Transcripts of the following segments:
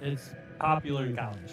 It's popular in college.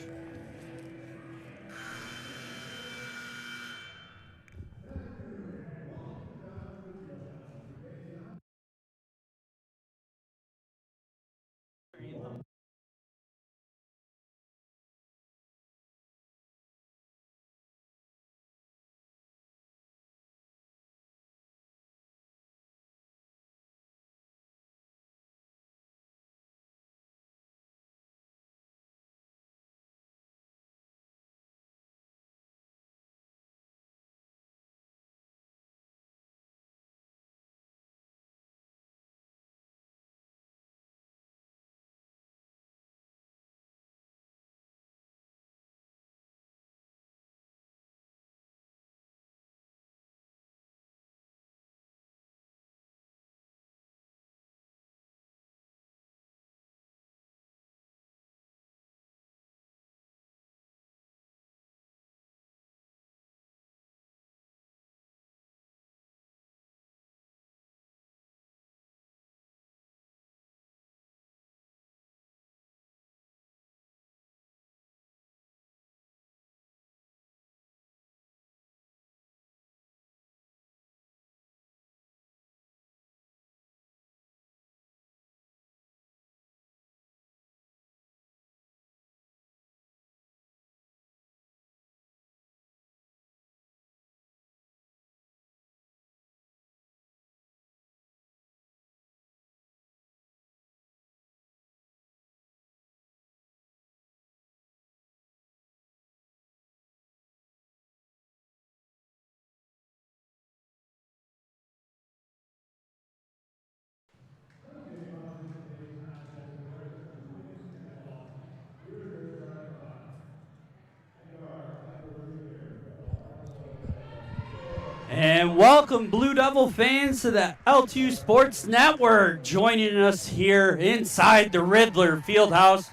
And welcome, Blue Devil fans, to the L2 Sports Network. Joining us here inside the Ridler Field House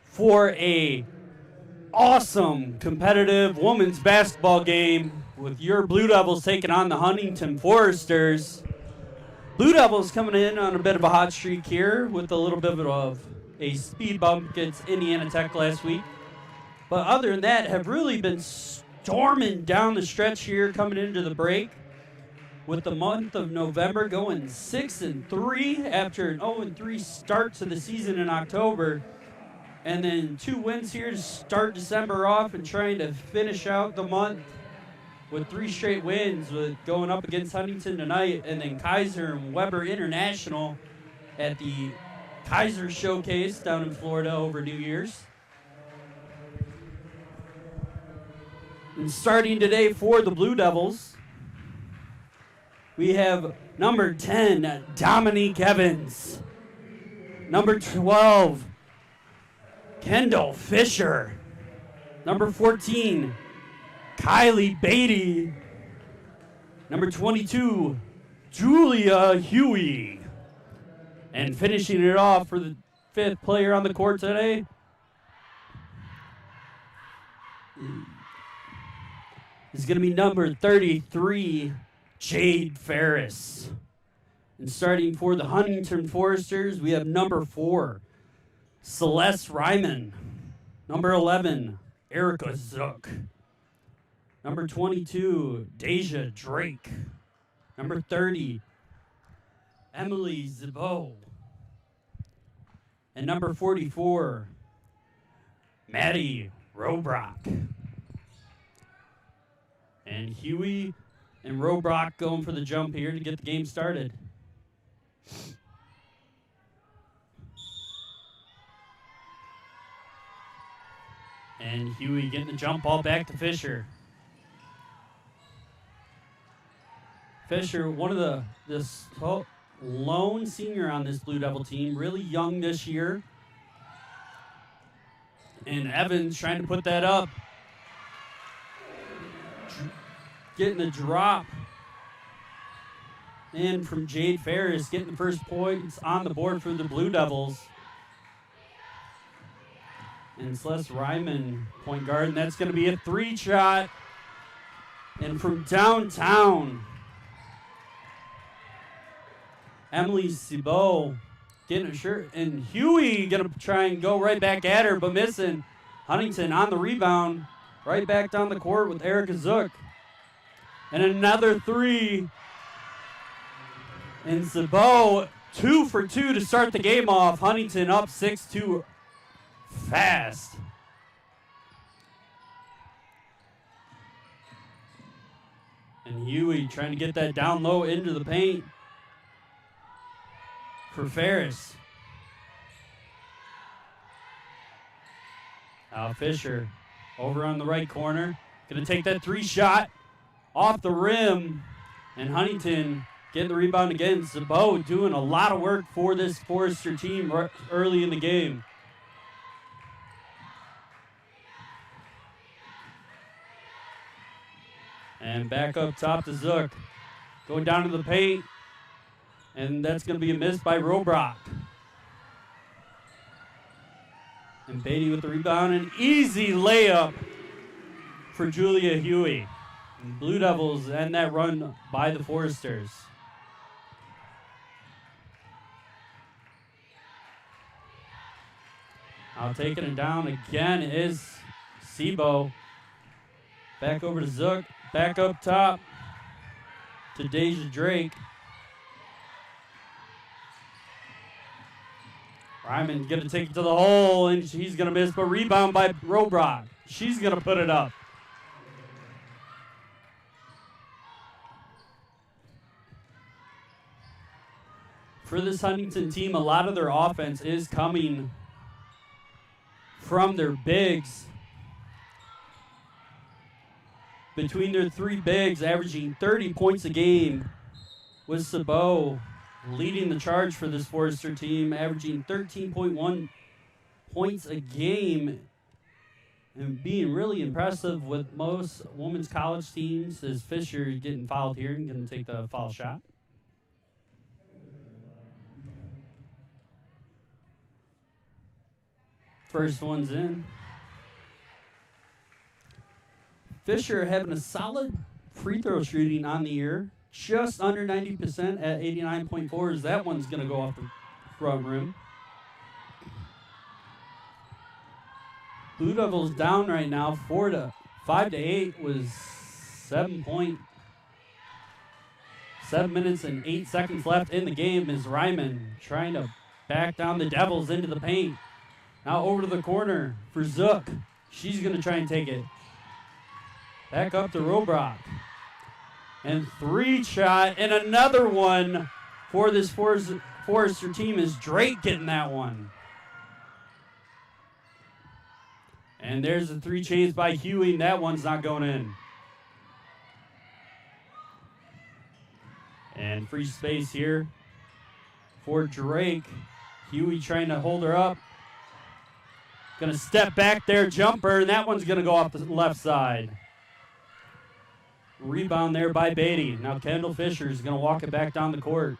for a awesome competitive women's basketball game with your Blue Devils taking on the Huntington Foresters. Blue Devils coming in on a bit of a hot streak here with a little bit of a speed bump against Indiana Tech last week. But other than that, have really been storming down the stretch here coming into the break, with the month of November going 6-3 after an 0-3 start to the season in October, and then 2 wins here to start December off and trying to finish out the month with 3 straight wins, with going up against Huntington tonight and then Kaiser and Weber International at the Kaiser Showcase down in Florida over New Year's. And starting today for the Blue Devils, we have number 10, Dominique Evans. Number 12, Kendall Fisher. Number 14, Kylie Beatty. Number 22, Julia Huey. And finishing it off for the 5th player on the court today, is going to be number 33, Jade Ferris. And starting for the Huntington Foresters, we have number 4, Celeste Ryman. Number 11, Erica Zook. Number 22, Deja Drake. Number 30, Emily Zibo. And number 44, Maddie Robrock. And Huey and Robrock going for the jump here to get the game started. And Huey getting the jump ball back to Fisher. Fisher, one of the lone senior on this Blue Devil team, really young this year. And Evans trying to put that up. Getting the drop. And from Jade Ferris, getting the first points on the board for the Blue Devils. And Celeste Ryman, point guard, and that's going to be a 3-shot. And from downtown, Emily Cibo getting a shirt. And Huey going to try and go right back at her, but missing. Huntington on the rebound, right back down the court with Erica Zook. And another three. And Zabot, 2 for 2 to start the game off. Huntington up 6-2 fast. And Huey trying to get that down low into the paint for Ferris. Fisher over on the right corner. Going to take that 3 shot off the rim. And Huntington getting the rebound again. Zabot doing a lot of work for this Forester team early in the game. And back up top to Zook. Going down to the paint. And that's going to be a miss by Robrock. And Beatty with the rebound. An easy layup for Julia Huey. And Blue Devils end that run by the Foresters. Now taking it down again is Sebo. Back over to Zook. Back up top to Deja Drake. Ryman's going to take it to the hole, and she's going to miss, but rebound by Robrock. She's going to put it up. For this Huntington team, a lot of their offense is coming from their bigs. Between their 3 bigs, averaging 30 points a game, with Sabot leading the charge for this Forester team, averaging 13.1 points a game, and being really impressive with most women's college teams. As Fisher getting fouled here and going to take the foul shot. First one's in. Fisher having a solid free throw shooting on the year. Just under 90% at 89.4 as that one's going to go off the front rim. Blue Devils down right now, 5 to 8 was 7 minutes and 8 seconds left in the game as Ryman trying to back down the Devils into the paint. Now over to the corner for Zook. She's going to try and take it. Back up to Robrock. And 3 shot, and another one for this Forester team is Drake getting that one. And there's the 3 chains by Huey, and that one's not going in. And free space here for Drake. Huey trying to hold her up. Going to step back there, jumper, and that one's going to go off the left side. Rebound there by Beatty. Now Kendall Fisher is going to walk it back down the court.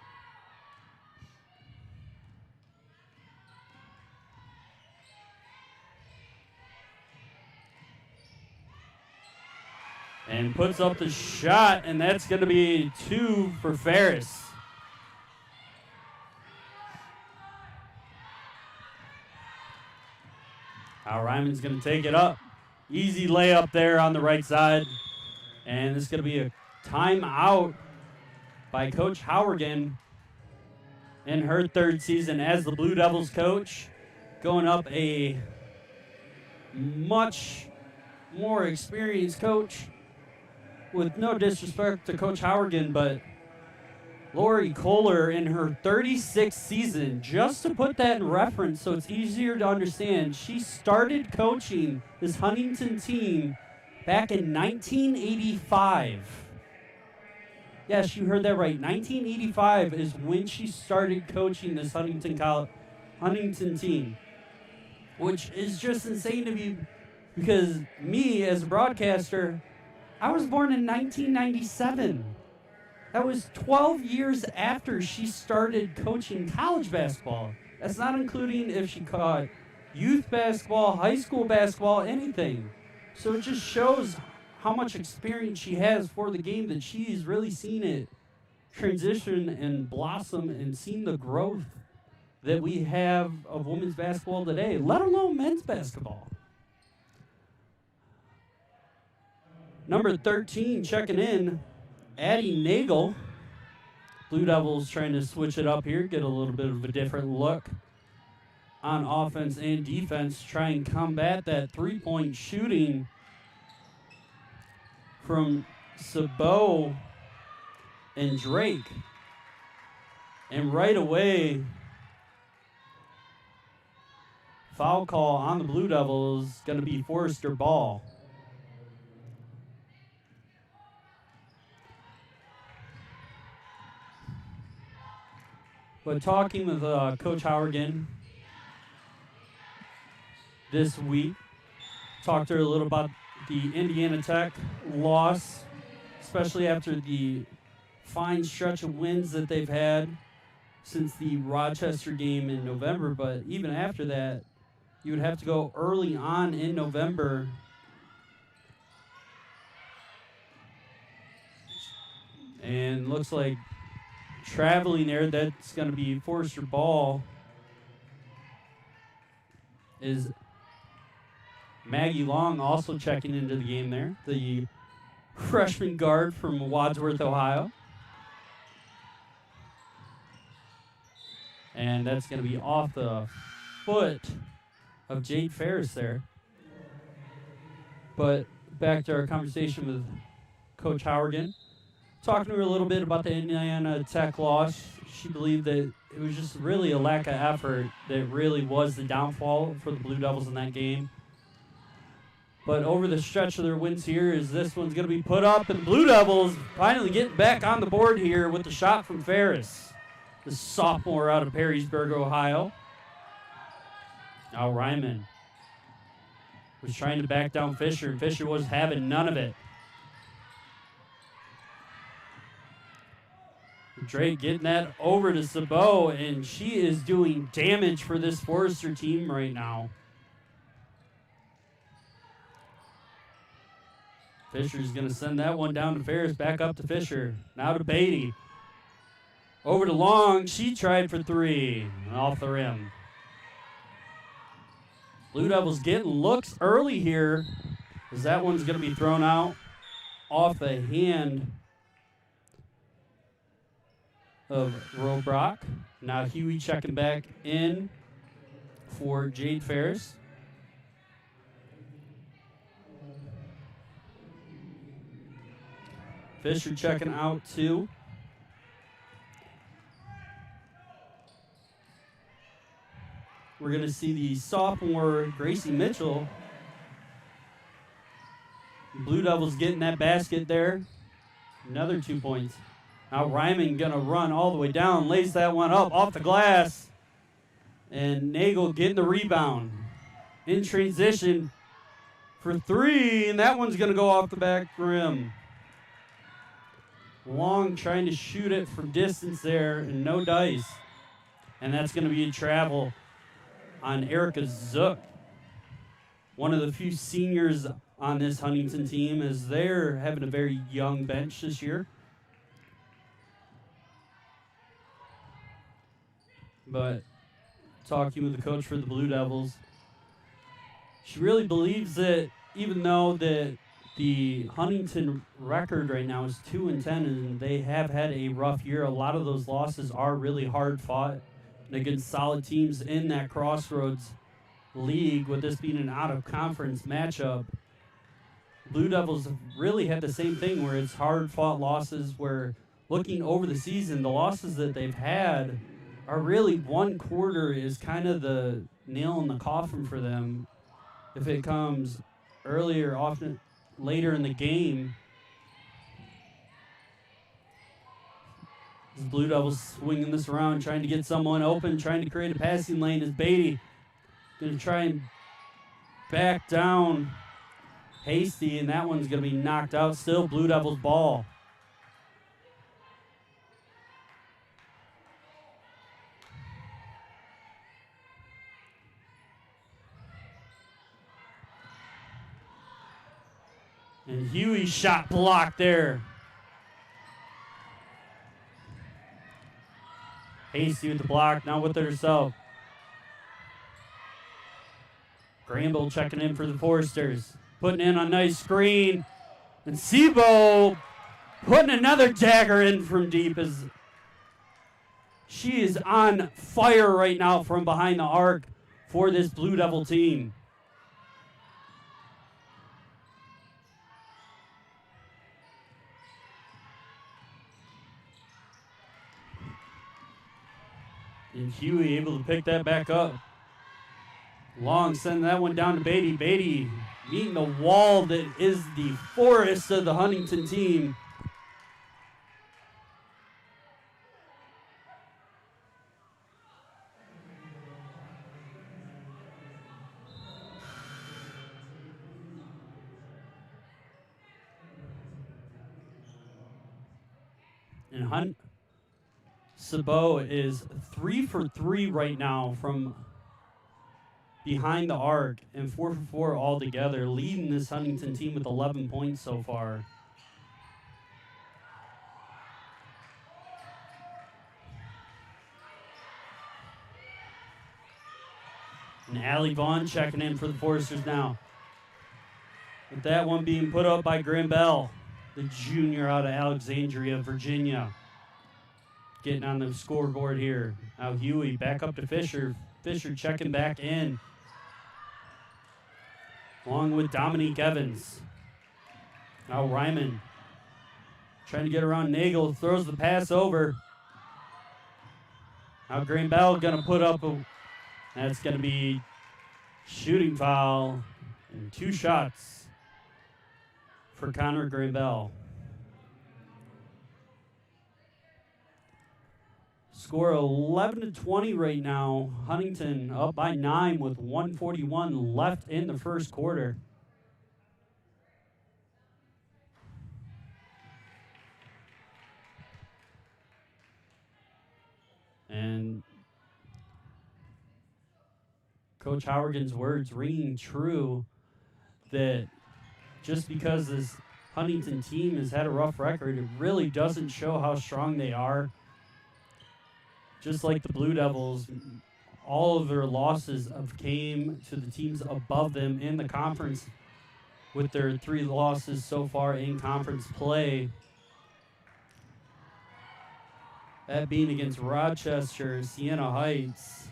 And puts up the shot, and that's going to be 2 for Ferris. Now Ryman's going to take it up. Easy layup there on the right side. And this is going to be a timeout by Coach Howergan in her 3rd season as the Blue Devils coach. Going up a much more experienced coach, with no disrespect to Coach Howergan, but Lori Kohler in her 36th season. Just to put that in reference so it's easier to understand, she started coaching this Huntington team back in 1985. Yes, you heard that right. 1985 is when she started coaching this Huntington team, which is just insane to me because me, as a broadcaster, I was born in 1997. That was 12 years after she started coaching college basketball. That's not including if she caught youth basketball, high school basketball, anything. So it just shows how much experience she has for the game, that she's really seen it transition and blossom and seen the growth that we have of women's basketball today, let alone men's basketball. Number 13 checking in, Addie Nagel. Blue Devils trying to switch it up here, get a little bit of a different look on offense and defense, try and combat that three-point shooting from Sabot and Drake. And right away, foul call on the Blue Devils, going to be Forrester Ball. But talking with Coach Howergan this week, talked to her a little about the Indiana Tech loss, especially after the fine stretch of wins that they've had since the Rochester game in November. But even after that, you would have to go early on in November and looks like traveling there, that's going to be Forrester Ball, is Maggie Long also checking into the game there, the freshman guard from Wadsworth, Ohio. And that's going to be off the foot of Jade Ferris there. But back to our conversation with Coach Howergan. Talking to her a little bit about the Indiana Tech loss. She believed that it was just really a lack of effort that really was the downfall for the Blue Devils in that game. But over the stretch of their wins here, is this one's going to be put up, and the Blue Devils finally getting back on the board here with the shot from Ferris, the sophomore out of Perrysburg, Ohio. Now Ryman was trying to back down Fisher, and Fisher was having none of it. Drake getting that over to Sabot, and she is doing damage for this Forrester team right now. Fisher's going to send that one down to Ferris, back up to Fisher. Now to Beatty. Over to Long. She tried for three. Off the rim. Blue Devils getting looks early here, as that one's going to be thrown out off the hand of Robrock. Now Huey checking back in for Jade Ferris. Fisher checking out too. We're going to see the sophomore Gracie Mitchell. Blue Devils getting that basket there. Another 2 points. Now Ryman going to run all the way down, lays that one up off the glass. And Nagel getting the rebound. In transition for three, and that one's going to go off the back rim. Long trying to shoot it from distance there, and no dice. And that's going to be a travel on Erica Zook, one of the few seniors on this Huntington team, as they're having a very young bench this year. But talking with the coach for the Blue Devils, she really believes that even though that the Huntington record right now is 2-10 and they have had a rough year, a lot of those losses are really hard fought and against solid teams in that Crossroads League, with this being an out-of-conference matchup. Blue Devils have really had the same thing where it's hard-fought losses where, looking over the season, the losses that they've had are really one quarter is kind of the nail in the coffin for them. If it comes earlier, often later in the game, the Blue Devils swinging this around, trying to get someone open, trying to create a passing lane as Beatty going to try and back down Hasty, and that one's going to be knocked out. Still Blue Devils ball. And Huey's shot blocked there. Hasty with the block, now with it herself. Granville checking in for the Foresters. Putting in a nice screen. And Sebo putting another dagger in from deep as she is on fire right now from behind the arc for this Blue Devil team. And Huey able to pick that back up. Long sending that one down to Beatty. Beatty meeting the wall that is the forest of the Huntington team. And Sabo is 3 for 3 right now from behind the arc and 4 for 4 altogether, leading this Huntington team with 11 points so far. And Allie Vaughn checking in for the Foresters now. With that one being put up by Graham Bell, the junior out of Alexandria, Virginia. Getting on the scoreboard here. Now Huey back up to Fisher. Fisher checking back in. Along with Dominique Evans. Now Ryman trying to get around Nagel. Throws the pass over. Now Graham Bell going to put up a... That's going to be shooting foul and 2 shots for Connor Graham Bell. Score 11-20 right now. Huntington up by 9 with 1:41 left in the first quarter. And Coach Howergan's words ringing true that just because this Huntington team has had a rough record, it really doesn't show how strong they are. Just like the Blue Devils, all of their losses have came to the teams above them in the conference with their 3 losses so far in conference play. That being against Rochester, Siena Heights,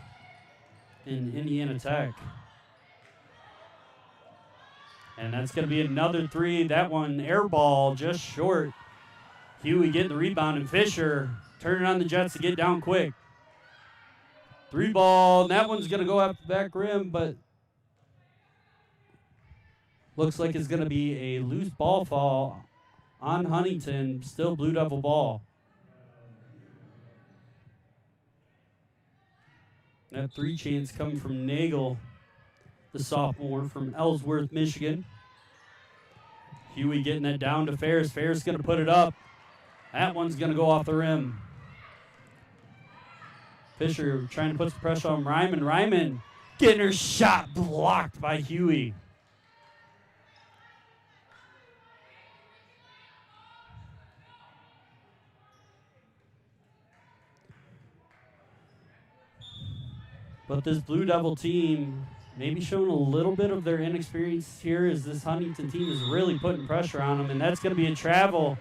and Indiana Tech. And that's going to be another 3. That one air ball just short. Huey getting the rebound, and Fisher turning on the Jets to get down quick. 3 ball, and that one's going to go up the back rim, but looks like it's going to be a loose ball fall on Huntington. Still Blue Devil ball. That 3 chance coming from Nagel, the sophomore from Ellsworth, Michigan. Huey getting that down to Ferris. Ferris going to put it up. That one's going to go off the rim. Fisher trying to put some pressure on Ryman. Ryman getting her shot blocked by Huey. But this Blue Devil team maybe showing a little bit of their inexperience here as this Huntington team is really putting pressure on them, and that's going to be a travel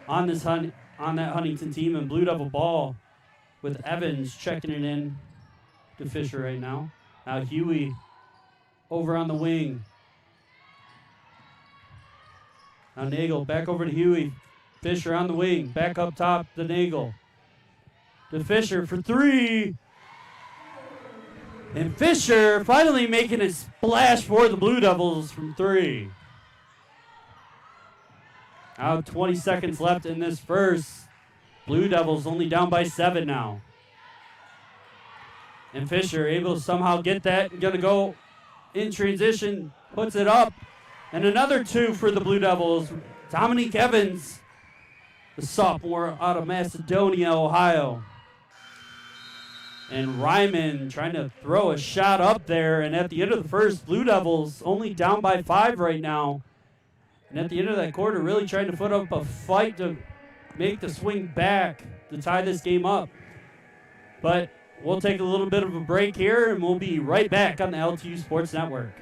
on this that Huntington team and Blue Devil ball, with Evans checking it in to Fisher right now. Now Huey over on the wing. Now Nagel back over to Huey. Fisher on the wing, back up top to Nagel. To Fisher for 3. And Fisher finally making a splash for the Blue Devils from 3. Now 20 seconds left in this first. Blue Devils only down by 7 now. And Fisher able to somehow get that. Going to go in transition. Puts it up. And another 2 for the Blue Devils. Dominique Evans, the sophomore out of Macedonia, Ohio. And Ryman trying to throw a shot up there. And at the end of the first, Blue Devils only down by 5 right now. And at the end of that quarter, really trying to put up a fight to make the swing back to tie this game up. But we'll take a little bit of a break here, and we'll be right back on the LTU Sports Network.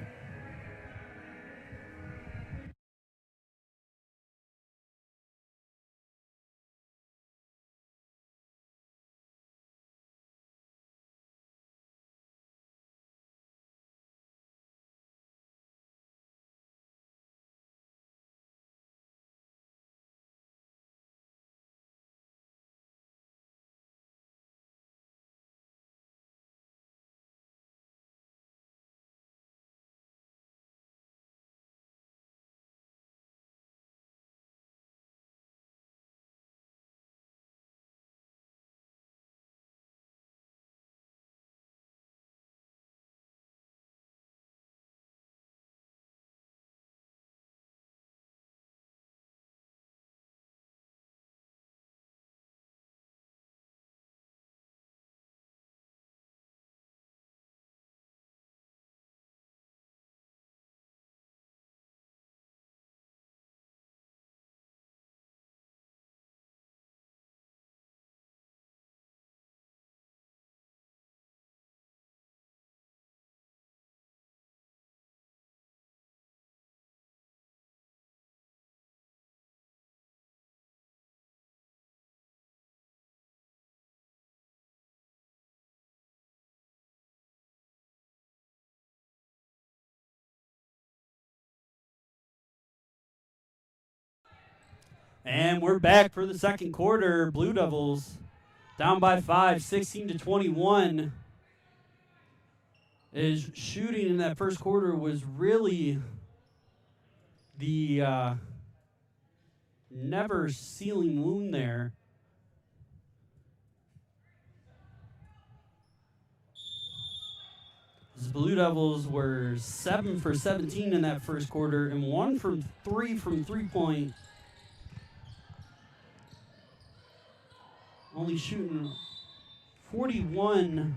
And we're back for the second quarter. Blue Devils down by 5, 16-21. Is shooting in that first quarter was really the never sealing wound there. The Blue Devils were 7 for 17 in that first quarter and 1 from 3 from three-point. Only shooting 41%.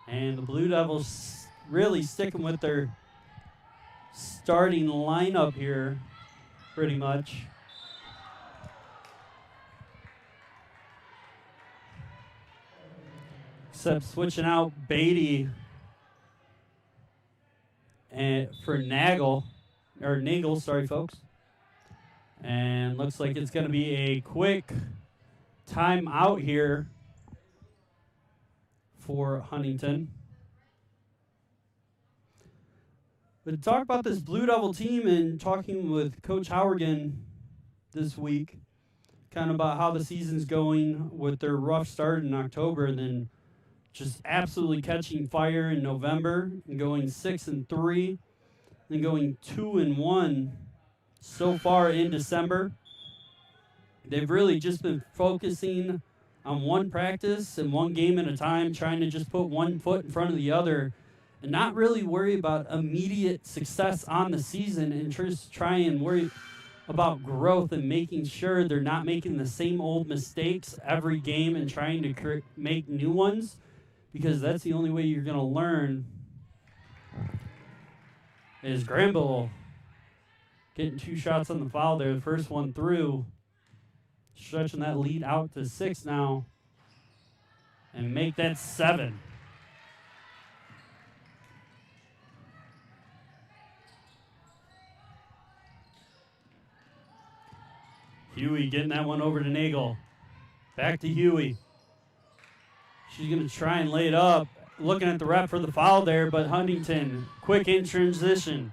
And the Blue Devils really sticking with their starting lineup here, pretty much. Except switching out Beatty and for Nagel, sorry folks. And looks like it's going to be a quick timeout here for Huntington. But to talk about this Blue Devil team and talking with Coach Howergan this week, kind of about how the season's going with their rough start in October and then just absolutely catching fire in November and going 6-3, then going 2-1 so far in December. They've really just been focusing on one practice and one game at a time, trying to just put one foot in front of the other and not really worry about immediate success on the season and just try and worry about growth and making sure they're not making the same old mistakes every game and trying to make new ones, because that's the only way you're going to learn. Is Granville getting 2 shots on the foul there, the first one through, stretching that lead out to 6 now and make that 7. Huey getting that one over to Nagel. Back to Huey. She's going to try and lay it up. Looking at the ref for the foul there, but Huntington, quick in transition.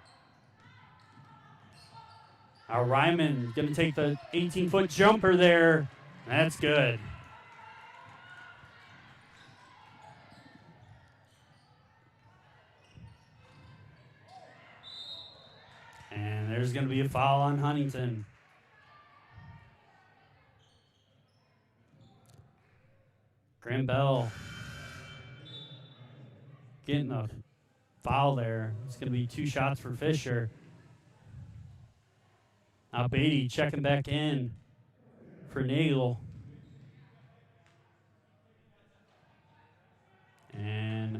Now Ryman going to take the 18-foot jumper there. That's good. And there's going to be a foul on Huntington. Graham Bell getting a foul there. It's going to be 2 shots for Fisher. Now Beatty checking back in for Nagel.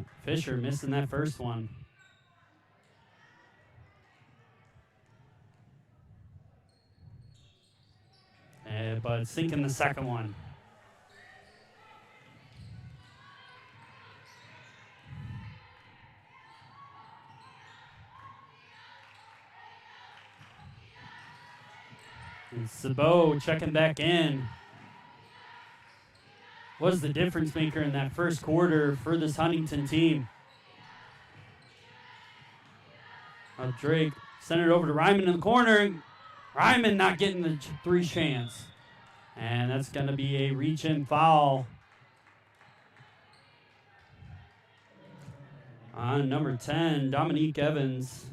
And Fisher missing that first one. But sinking the second one. And Sabot checking back in. Was the difference maker in that first quarter for this Huntington team. Drake sent it over to Ryman in the corner. Ryman not getting the three chance. And that's going to be a reach-in foul on number 10, Dominique Evans.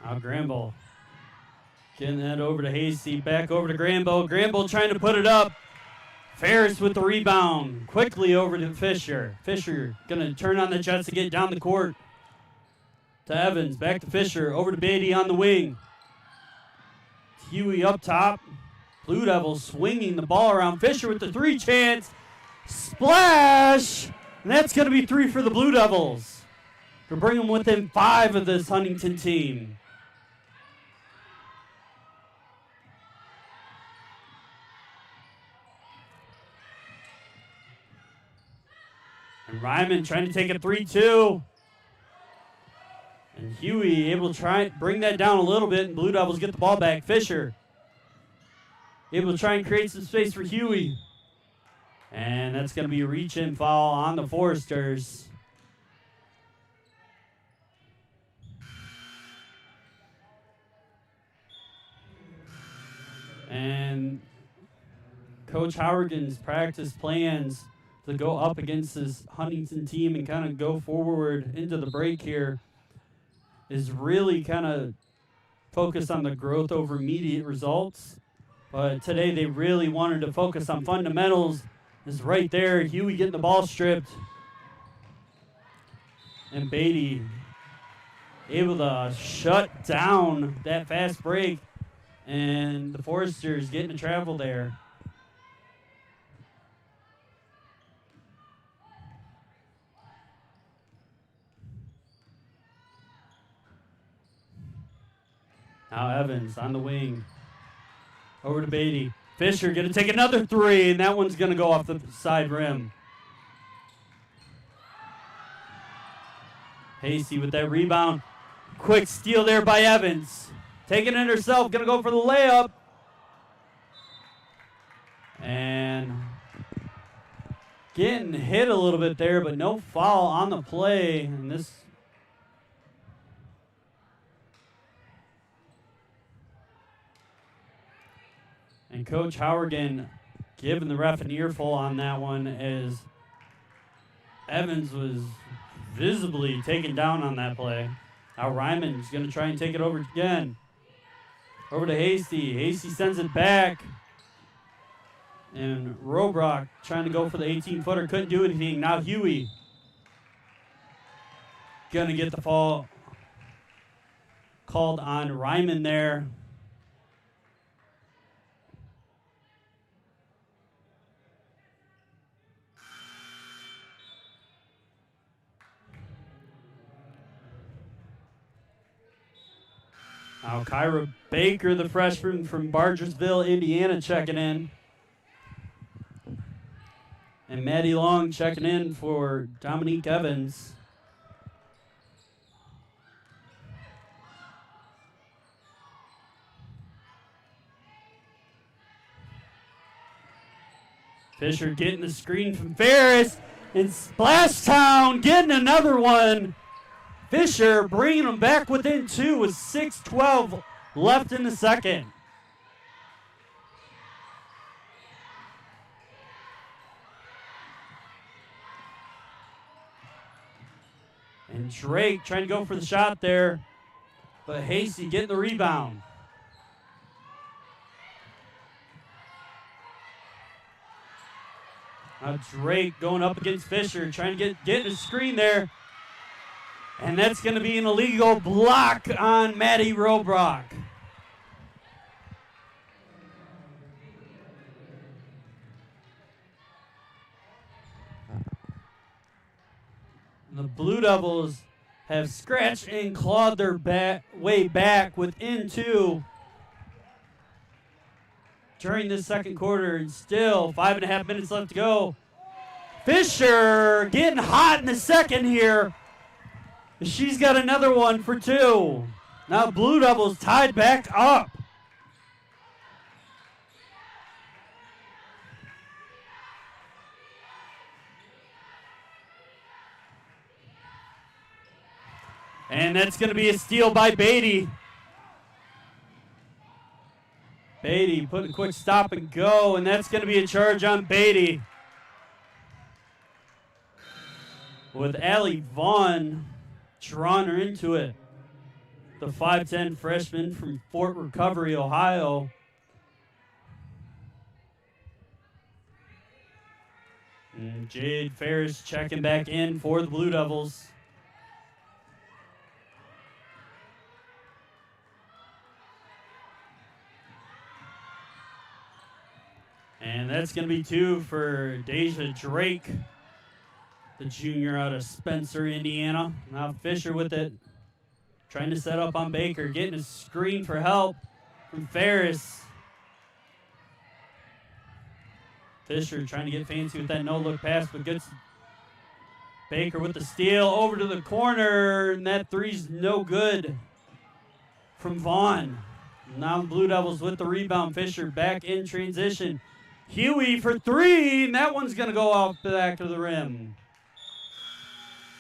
Now Granville getting that over to Hasty, back over to Granville. Granville trying to put it up. Ferris with the rebound. Quickly over to Fisher. Fisher going to turn on the Jets to get down the court. To Evans, back to Fisher, over to Beatty on the wing. Huey up top. Blue Devils swinging the ball around. Fisher with the three chance. Splash! And that's going to be three for the Blue Devils. To bring them within 5 of this Huntington team. And Ryman trying to take a 3-2. And Huey able to try bring that down a little bit, and Blue Devils get the ball back. Fisher able to try and create some space for Huey. And that's going to be a reach-in foul on the Foresters. And Coach Howerton's practice plans to go up against this Huntington team and kind of go forward into the break here is really kind of focused on the growth over immediate results. But today they really wanted to focus on fundamentals. Is right there, Huey getting the ball stripped. And Beatty able to shut down that fast break. And the Foresters getting to travel there. Now Evans on the wing. Over to Beatty. Fisher going to take another three, and that one's going to go off the side rim. Hasty with that rebound. Quick steal there by Evans. Taking it herself, going to go for the layup. And getting hit a little bit there, but no foul on the play. And this... And Coach Howerton giving the ref an earful on that one as Evans was visibly taken down on that play. Now Ryman's going to try and take it over again. Over to Hasty. Hasty sends it back. And Robrock trying to go for the 18-footer. Couldn't do anything. Now Huey going to get the foul called on Ryman there. Now Kyra Baker, the freshman from Bargersville, Indiana, checking in. And Maddie Long checking in for Dominique Evans. Fisher getting the screen from Ferris. And Splashtown getting another one. Fisher bringing them back within 2 with 6:12 left in the second. And Drake trying to go for the shot there, but Hasty getting the rebound. Now Drake going up against Fisher, trying to get a screen there. And that's going to be an illegal block on Maddie Robrock. The Blue Devils have scratched and clawed their way back within 2 during this second quarter, and still 5.5 minutes left to go. Fisher getting hot in the second here. She's got another one for 2. Now Blue Devils tied back up. And that's going to be a steal by Beatty. Beatty putting a quick stop and go, and that's going to be a charge on Beatty. With Allie Vaughn drawing her into it. The 5'10 freshman from Fort Recovery, Ohio. And Jade Ferris checking back in for the Blue Devils. And that's going to be 2 for Deja Drake, the junior out of Spencer, Indiana. Now Fisher with it, trying to set up on Baker, getting a screen for help from Ferris. Fisher trying to get fancy with that no-look pass, but gets Baker with the steal over to the corner, and that three's no good from Vaughn. Now the Blue Devils with the rebound. Fisher back in transition. Huey for 3, and that one's going to go off the back of the rim.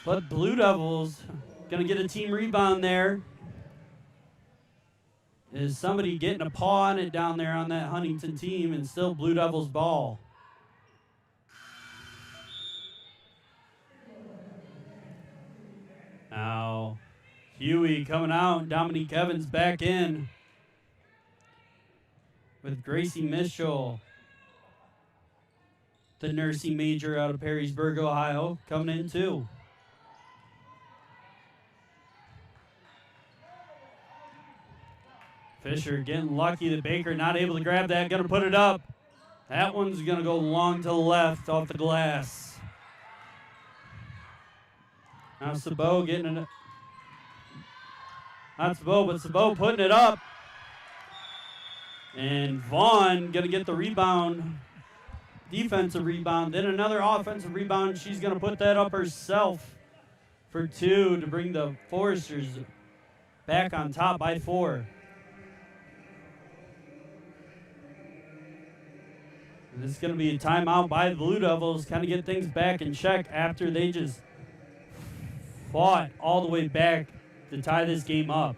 But Blue Devils going to get a team rebound there. Is somebody getting a paw on it down there on that Huntington team, and still Blue Devils ball. Now Huey coming out, Dominique Evans back in with Gracie Mitchell, the nursing major out of Perrysburg, Ohio, coming in too. Fisher getting lucky that Baker not able to grab that, gonna put it up. That one's gonna go long to the left off the glass. Now Sabot getting it. Not Sabot, but Sabot putting it up. And Vaughn gonna get the rebound. Defensive rebound, then another offensive rebound. She's going to put that up herself for 2 to bring the Foresters back on top by 4. And this is going to be a timeout by the Blue Devils, kind of get things back in check after they just fought all the way back to tie this game up.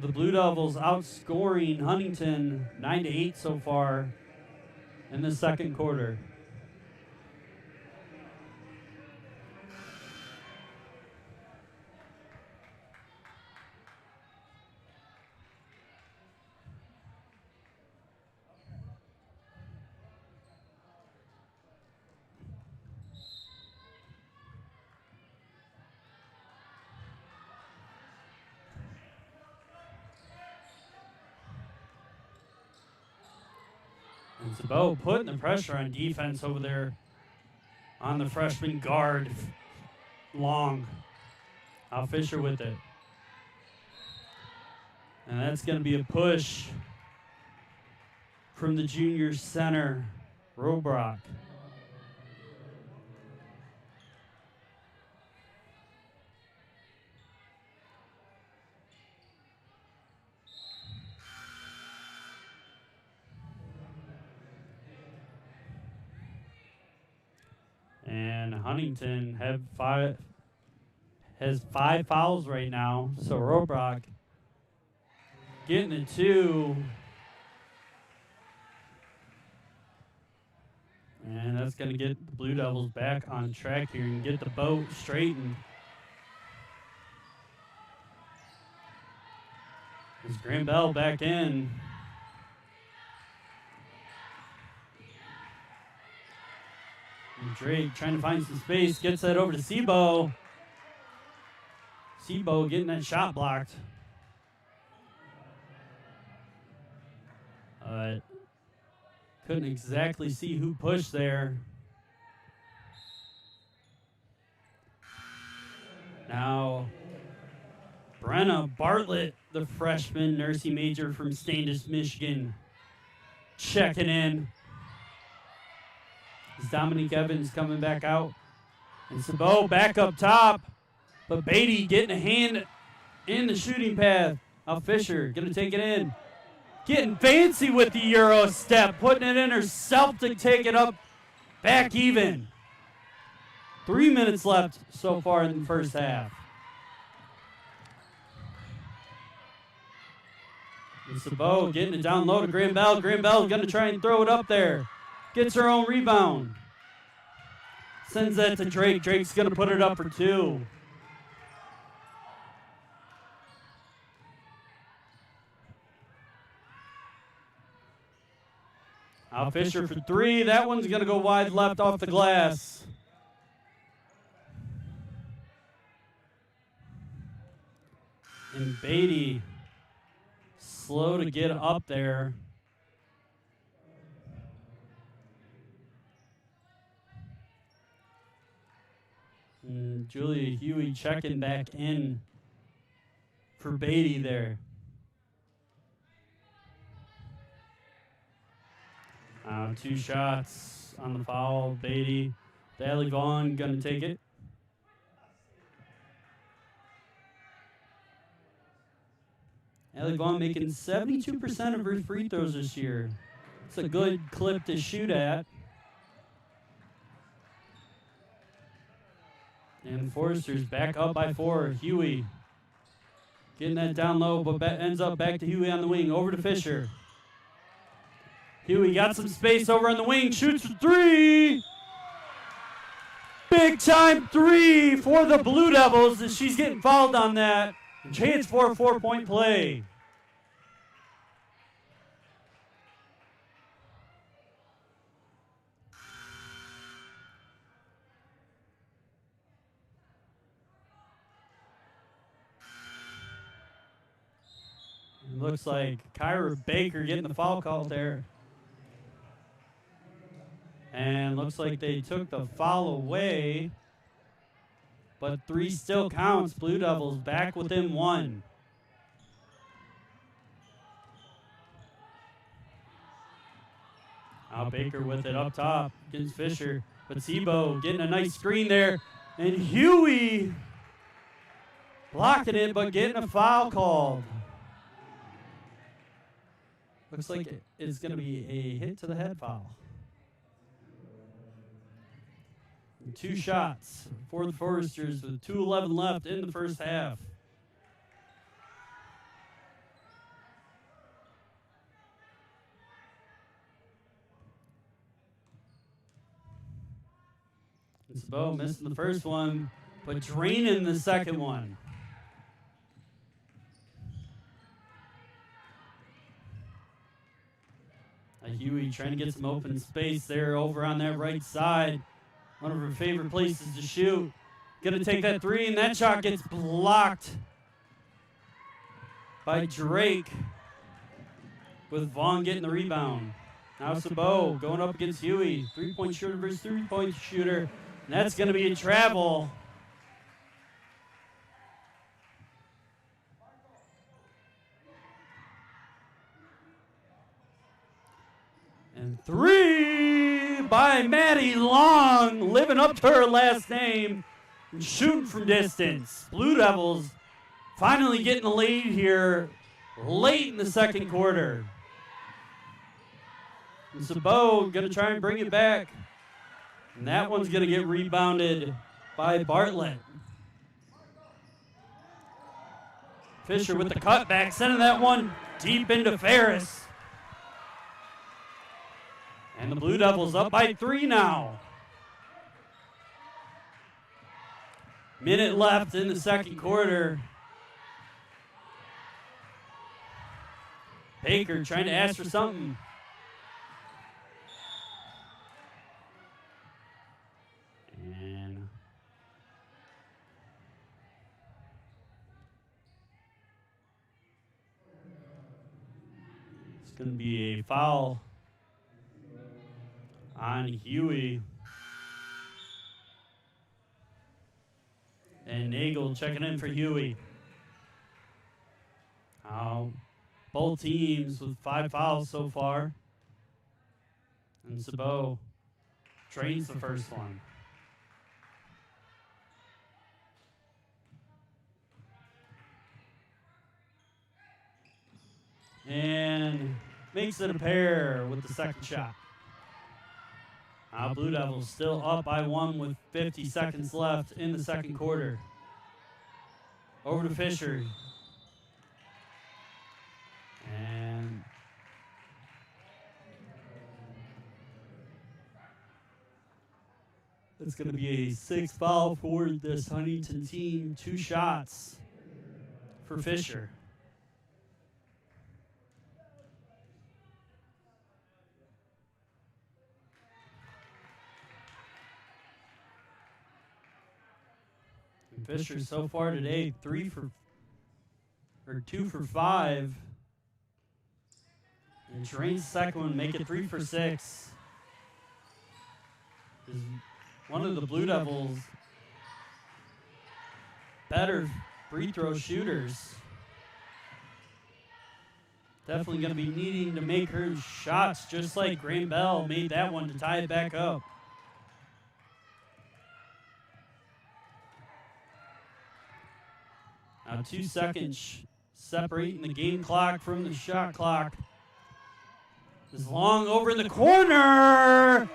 The Blue Devils outscoring Huntington 9-8 so far in the second quarter. And Sabot putting the pressure on defense over there on the freshman guard, Long. Now Fisher with it. And that's going to be a push from the junior center, Robrock. And Huntington has 5 fouls right now. So Robrock getting the 2. And that's going to get the Blue Devils back on track here and get the boat straightened. As Graham Bell back in. And Drake trying to find some space, gets that over to Sebo. Sebo getting that shot blocked. Couldn't exactly see who pushed there. Now, Brenna Bartlett, the freshman nursing major from Standish, Michigan, checking in. As Dominique Evans coming back out. And Sabo back up top. But Beatty getting a hand in the shooting path. Now Fisher going to take it in. Getting fancy with the Euro step. Putting it in herself to take it up back even. 3 minutes left so far in the first half. And Sabo getting it down low to Graham Bell. Graham Bell going to try and throw it up there. Gets her own rebound. Sends that to Drake. Drake's going to put it up for 2. Now Fisher for 3. That one's going to go wide left off the glass. And Beatty slow to get up there. And Julia Huey checking back in for Beatty there. 2 shots on the foul. Beatty. Daly Vaughn going to take it. Allie Vaughn making 72% of her free throws this year. It's a good clip to shoot at. And Forrester's back up by 4. Huey getting that down low, but ends up back to Huey on the wing. Over to Fisher. Huey got some space over on the wing. Shoots for 3. Big time 3 for the Blue Devils as she's getting fouled on that. Chance for a 4-point play. It looks like Kyra Baker getting the foul call there. And looks like they took the foul away. But 3 still counts. Blue Devils back within 1. Now Baker with it up top against Fisher. But Sebo getting a nice screen there. And Huey blocking it, but getting a foul called. Looks like it's going to be a hit to the head foul. 2 shots for the Foresters with 2:11 left in the first half. And Sabo missing the first one, but draining the second one. Huey trying to get some open space there over on that right side. One of her favorite places to shoot. Gonna take that 3, and that shot gets blocked by Drake, with Vaughn getting the rebound. Now Sabo going up against Huey. 3-point shooter versus 3-point shooter. And that's gonna be a travel. And 3 by Maddie Long, living up to her last name and shooting from distance. Blue Devils finally getting a lead here late in the second quarter. And Sabo going to try and bring it back. And that one's going to get rebounded by Bartlett. Fisher with the cutback, sending that one deep into Ferris. And the Blue Devils up by 3 now. Minute left in the second quarter. Baker trying to ask for something. And it's going to be a foul on Huey. And Nagel checking in for Huey. Both teams with 5 fouls so far. And Sabot drains the first one. And makes it a pair with the second shot. Blue Devils still up by 1 with 50 seconds left in the second quarter. Over to Fisher. And it's going to be a 6th foul for this Huntington team. 2 shots for Fisher. And Fisher so far today, 2 for 5. And drains the second one, make it 3 for 6. Is one of the Blue Devils' better free throw shooters. Definitely going to be needing to make her shots just like Graham Bell made that one to tie it back up. Now 2 seconds separating the game clock from the shot clock. Is Long over in the corner.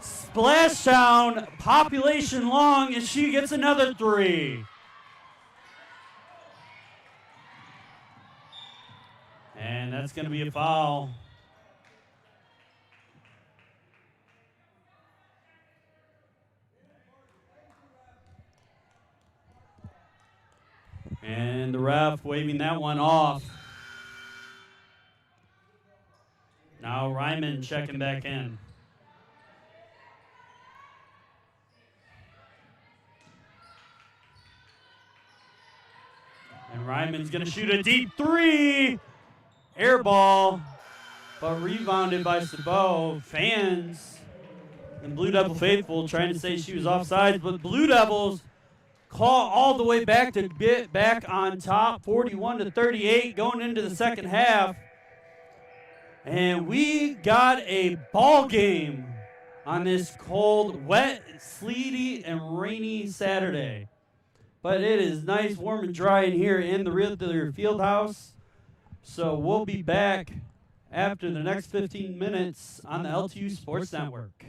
Splashdown, population Long, and she gets another 3. And that's going to be a foul. And the ref waving that one off. Now Ryman checking back in. And Ryman's going to shoot a deep 3. Air ball, but rebounded by Sabot. Fans and Blue Devil faithful trying to say she was offside, but Blue Devils call all the way back to get back on top, 41-38 going into the second half. And we got a ball game on this cold, wet, sleety, and rainy Saturday. But it is nice, warm, and dry in here in the Ridler Field House. So we'll be back after the next 15 minutes on the LTU Sports Network.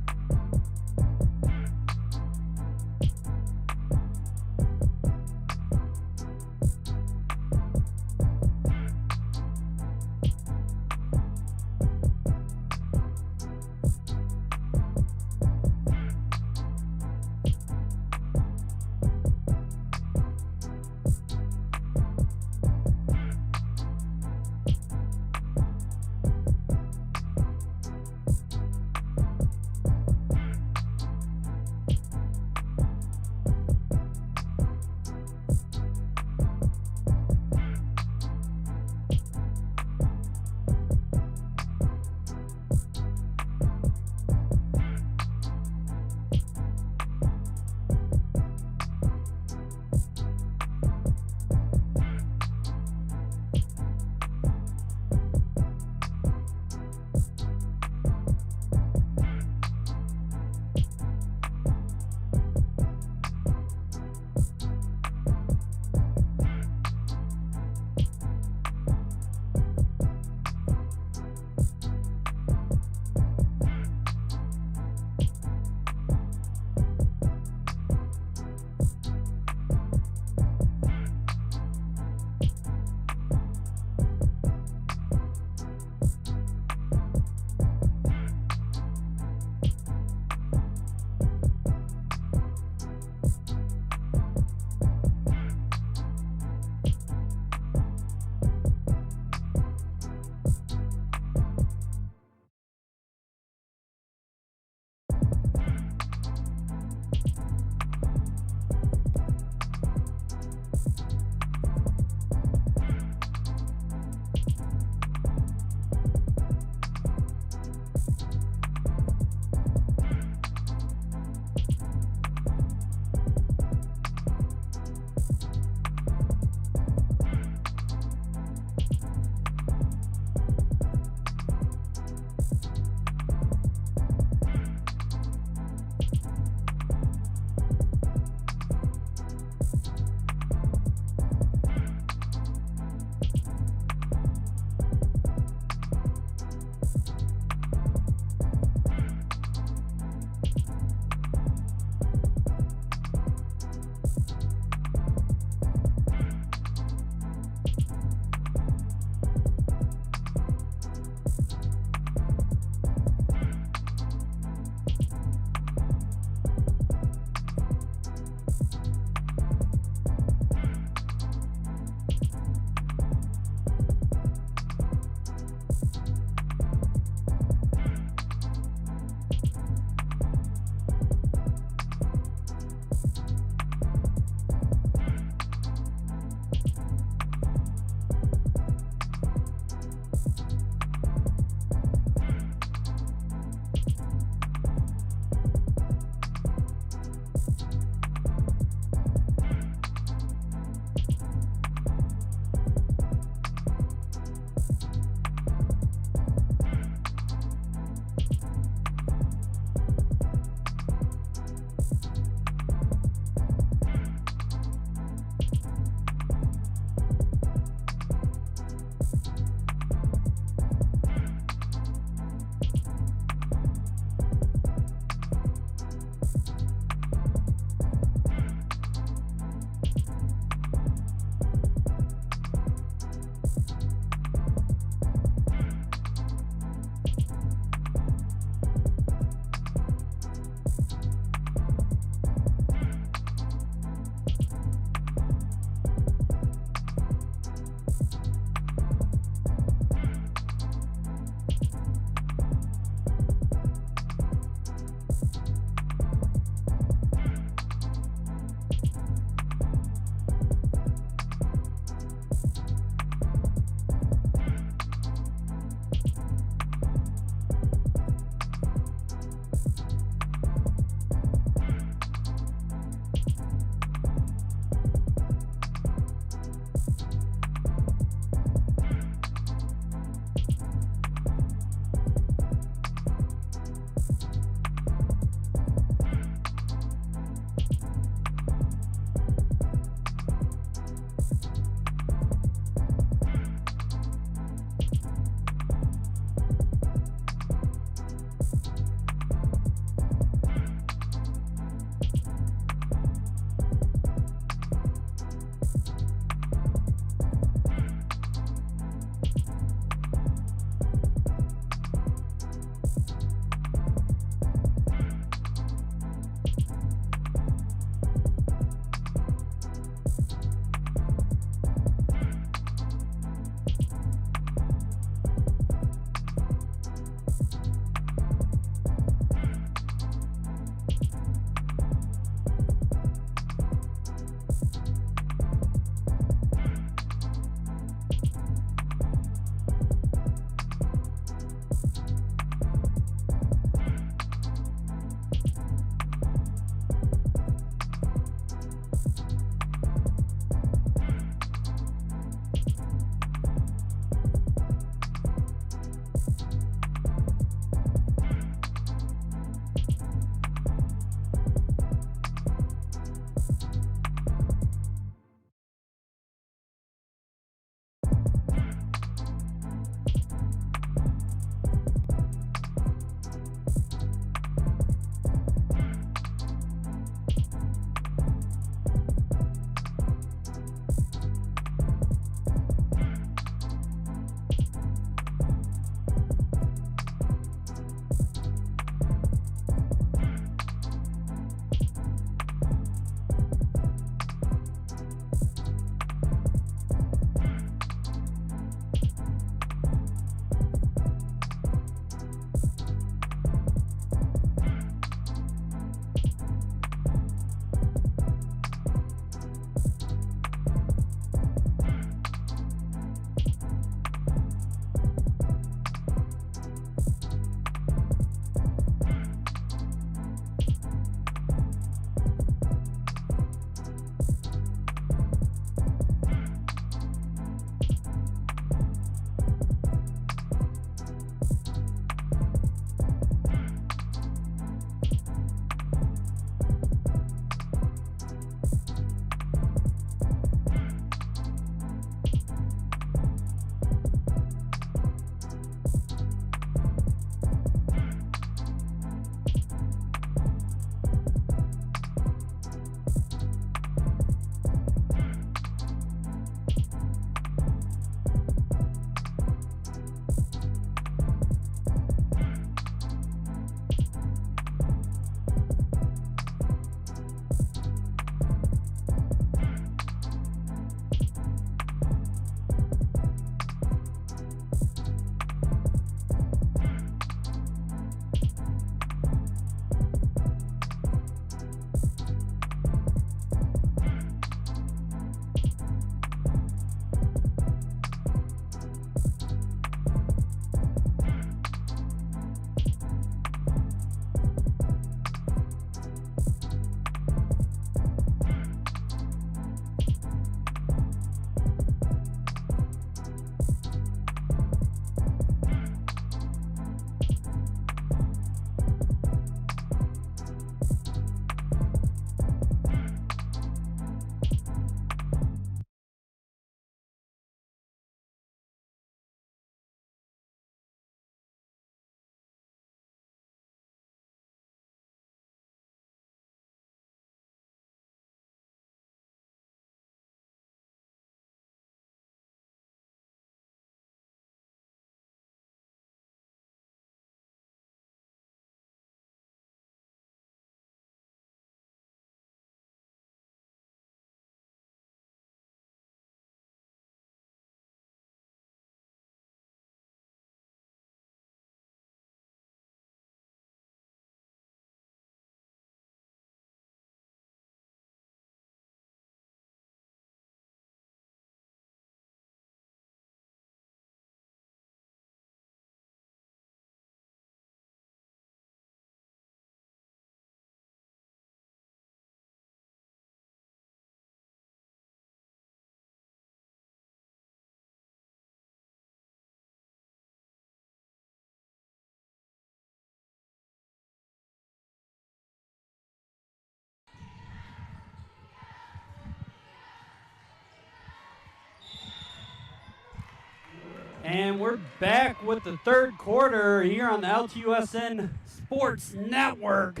And we're back with the third quarter here on the LTUSN Sports Network.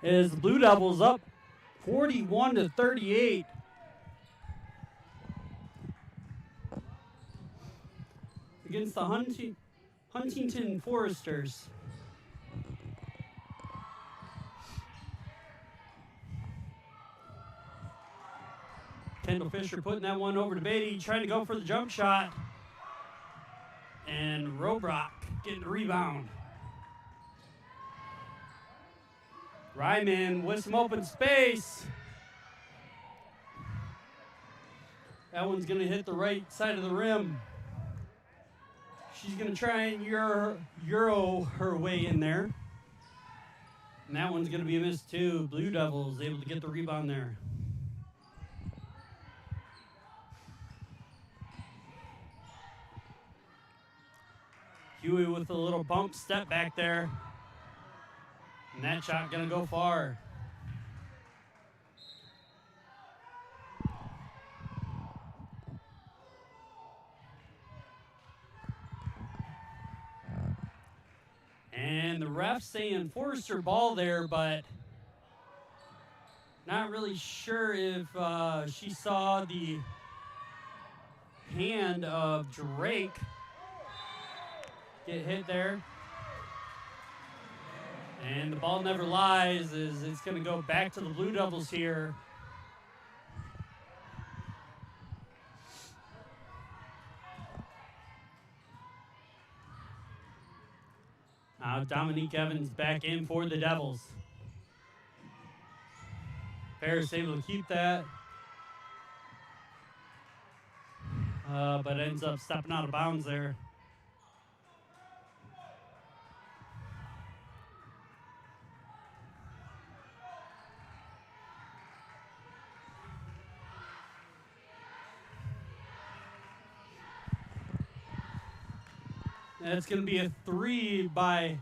As the Blue Devils up 41-38. Against the Huntington Foresters. Kendall Fisher putting that one over to Beatty, trying to go for the jump shot. And Robrock getting the rebound. Ryman with some open space. That one's going to hit the right side of the rim. She's going to try and euro her way in there. And that one's going to be a miss too. Blue Devils able to get the rebound there. Huey with a little bump step back there. And that shot going to go far. And the ref saying Forrester ball there, but not really sure if she saw the hand of Drake get hit there. And the ball never lies as it's going to go back to the Blue Devils here. Now Dominique Evans back in for the Devils. Paris able to keep that. But ends up stepping out of bounds there. That's going to be a three by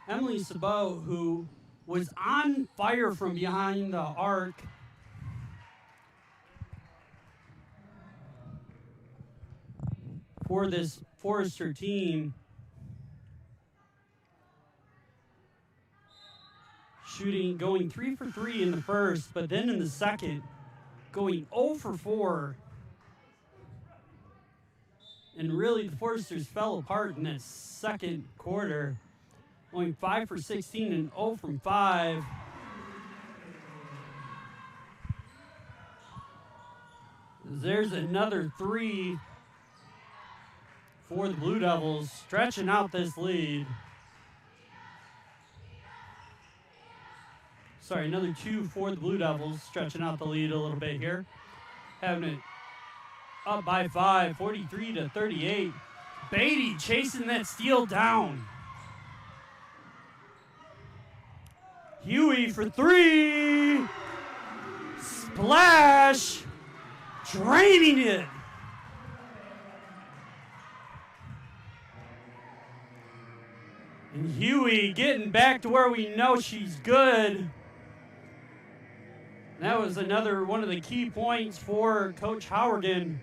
Emily Sabot, who was on fire from behind the arc. For this Forrester team. Shooting, going 3 for 3 in the first, but then in the second, going 0 for 4. And really, the Foresters fell apart in that second quarter, going 5 for 16 and 0 from 5. There's another three for the Blue Devils, stretching out this lead. Sorry, another two for the Blue Devils, stretching out the lead a little bit here. Having it up by 5, 43-38. Beatty chasing that steal down. Huey for three. Splash. Draining it. And Huey getting back to where we know she's good. That was another one of the key points for Coach Howerton.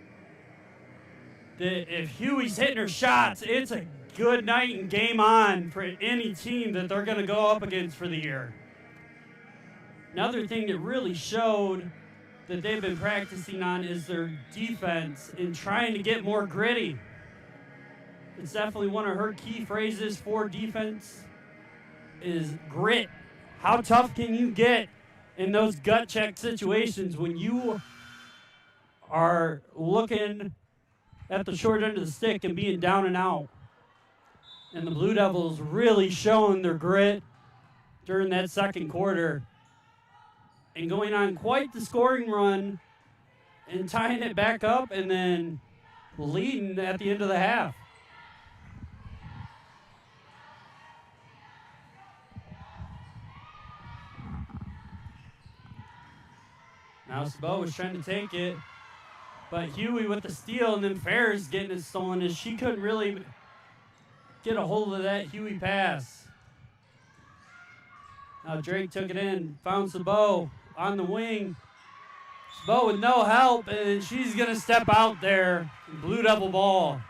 That if Huey's hitting her shots, it's a good night and game on for any team that they're going to go up against for the year. Another thing that really showed that they've been practicing on is their defense and trying to get more gritty. It's definitely one of her key phrases for defense is grit. How tough can you get in those gut check situations when you are looking at the short end of the stick and being down and out? And the Blue Devils really showing their grit during that second quarter and going on quite the scoring run and tying it back up and then leading at the end of the half. Now Sabot was trying to take it, but Huey with the steal, and then Ferris getting it stolen as she couldn't really get a hold of that Huey pass. Now Drake took it in, found Sabot on the wing, But with no help, and she's going to step out there. Blue Devil ball.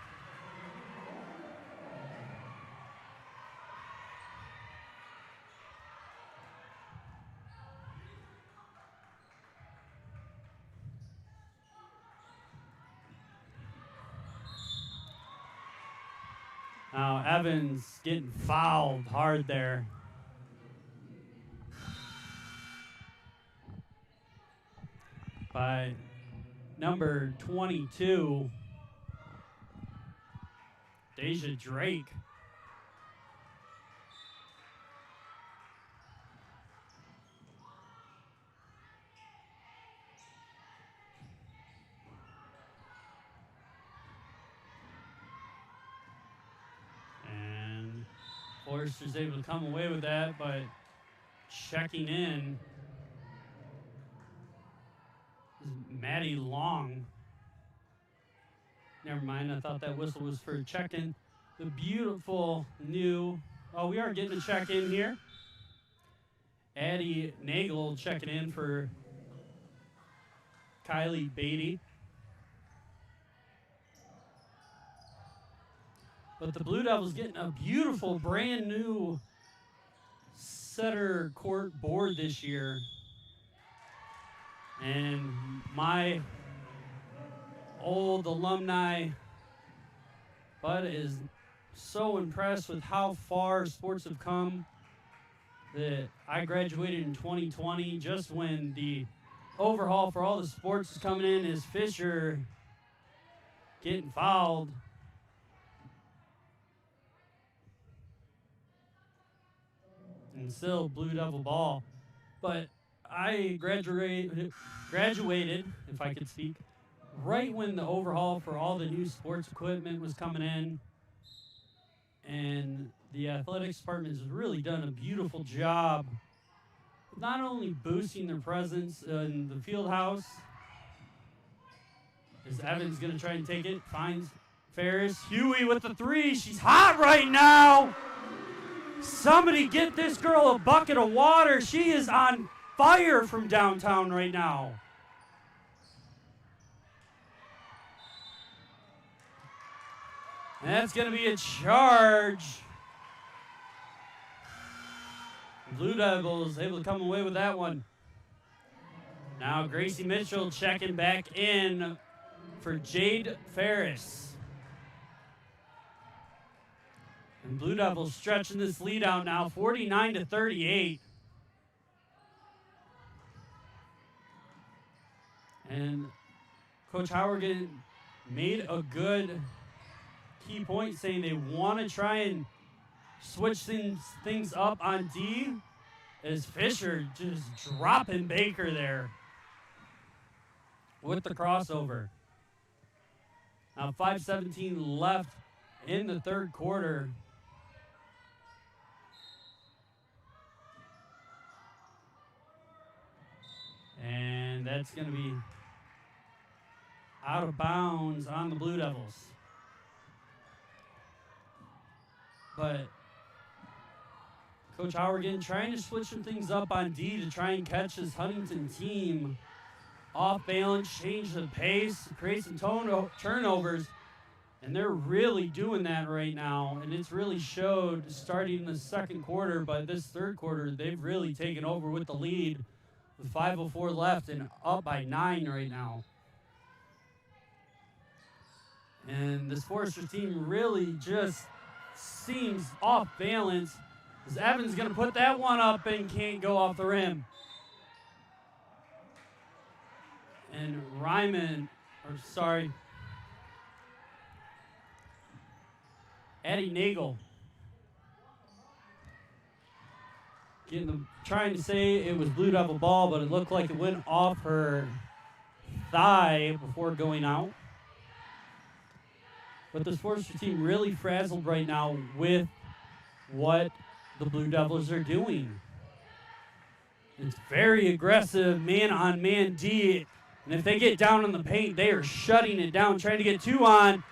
Now Evans getting fouled hard there. By number 22, Deja Drake. And Forrester's able to come away with that, but checking in Maddie Long. Never mind, I thought that whistle was for check-in. The beautiful new, we are getting a check-in here. Addie Nagel checking in for Kylie Beatty. But the Blue Devils getting a beautiful brand new center court board this year. And my old alumni, Bud, is so impressed with how far sports have come that I graduated in 2020, just when the overhaul for all the sports is coming in is Fisher getting fouled. And still Blue Devil ball. But I graduated, if I could speak, right when the overhaul for all the new sports equipment was coming in. And the athletics department has really done a beautiful job of not only boosting their presence in the field house. As Evans going to try and take it, finds Ferris. Huey with the three. She's hot right now. Somebody get this girl a bucket of water. She is on fire from downtown right now. And that's going to be a charge. Blue Devils able to come away with that one. Now Gracie Mitchell checking back in for Jade Ferris. And Blue Devils stretching this lead out now, 49-38. And Coach Howard made a good key point, saying they want to try and switch things up on D, as Fisher just dropping Baker there with the crossover. Now 5:17 left in the third quarter. And that's going to be out of bounds on the Blue Devils. But Coach Howard again trying to switch some things up on D to try and catch this Huntington team off balance, change the pace, create some turnovers. And they're really doing that right now. And it's really showed starting in the second quarter, but this third quarter, they've really taken over with the lead with 5:04 left and up by 9 right now. And this Forrester team really just seems off balance, as Evans going to put that one up and can't go off the rim. And Addie Nagel trying to say it was Blue Devil ball, but it looked like it went off her thigh before going out. But this Forrester team really frazzled right now with what the Blue Devils are doing. It's very aggressive, man-on-man D. And if they get down in the paint, they are shutting it down, trying to get 2 on.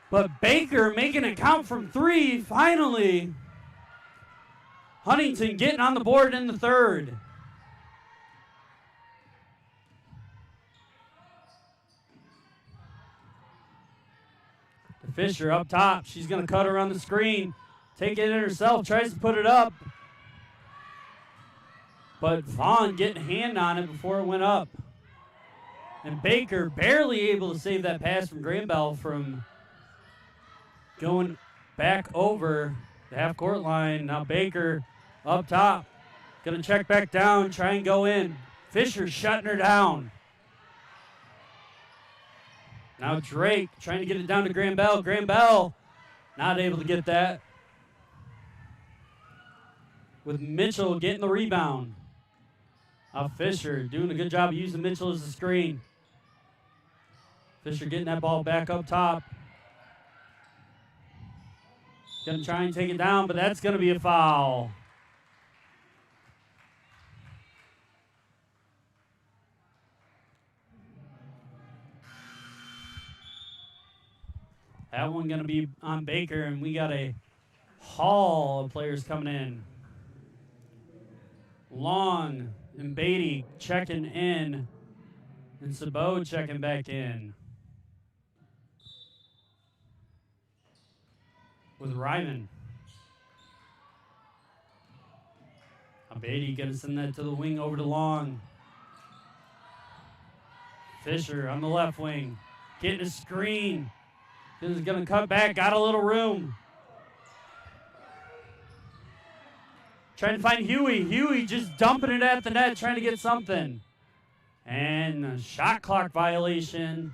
But Baker making it count from 3, finally. Huntington getting on the board in the third. Fisher up top. She's going to cut around the screen. Take it in herself. Tries to put it up. But Vaughn getting a hand on it before it went up. And Baker barely able to save that pass from Granbell from going back over the half-court line. Now Baker up top. Going to check back down, try and go in. Fisher shutting her down. Now Drake trying to get it down to Granbell. Granbell not able to get that. With Mitchell getting the rebound. Now Fisher doing a good job of using Mitchell as a screen. Fisher getting that ball back up top. Going to try and take it down, but that's going to be a foul. That one going to be on Baker, and we got a haul of players coming in. Long and Beatty checking in, and Sabot checking back in. With Ryman. Beatty going to send that to the wing over to Long. Fisher on the left wing. Getting a screen. This is going to cut back. Got a little room. Trying to find Huey. Huey just dumping it at the net, trying to get something. And a shot clock violation.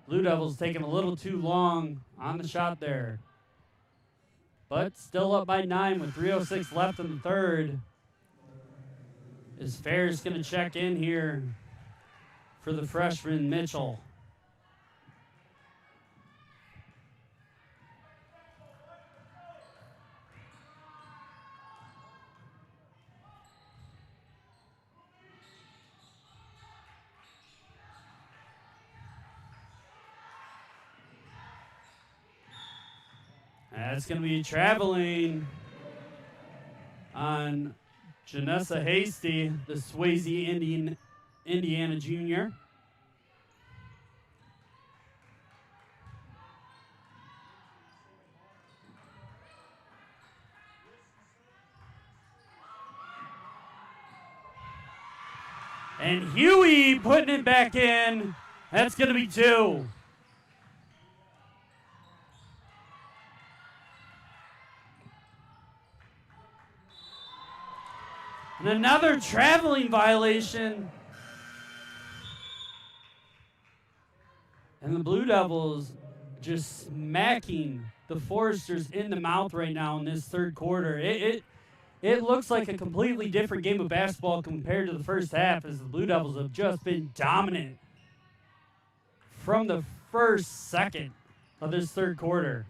Blue Devils taking a little too long on the shot there. But still up by 9 with 3:06 left in the third. Is Ferris going to check in here for the freshman Mitchell. That's going to be traveling on Janessa Hasty, the Swayze Indiana junior. And Huey putting it back in. That's going to be 2. And another traveling violation. And the Blue Devils just smacking the Foresters in the mouth right now in this third quarter. It looks like a completely different game of basketball compared to the first half, as the Blue Devils have just been dominant from the first second of this third quarter.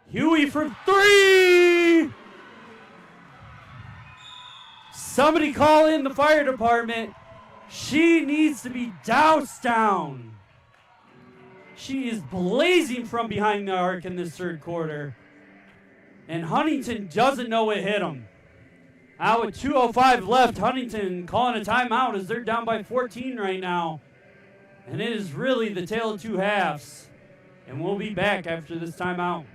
Huey for 3! Somebody call in the fire department. She needs to be doused down. She is blazing from behind the arc in this third quarter. And Huntington doesn't know what hit them. Out with 2:05 left, Huntington calling a timeout as they're down by 14 right now. And it is really the tale of two halves. And we'll be back after this timeout.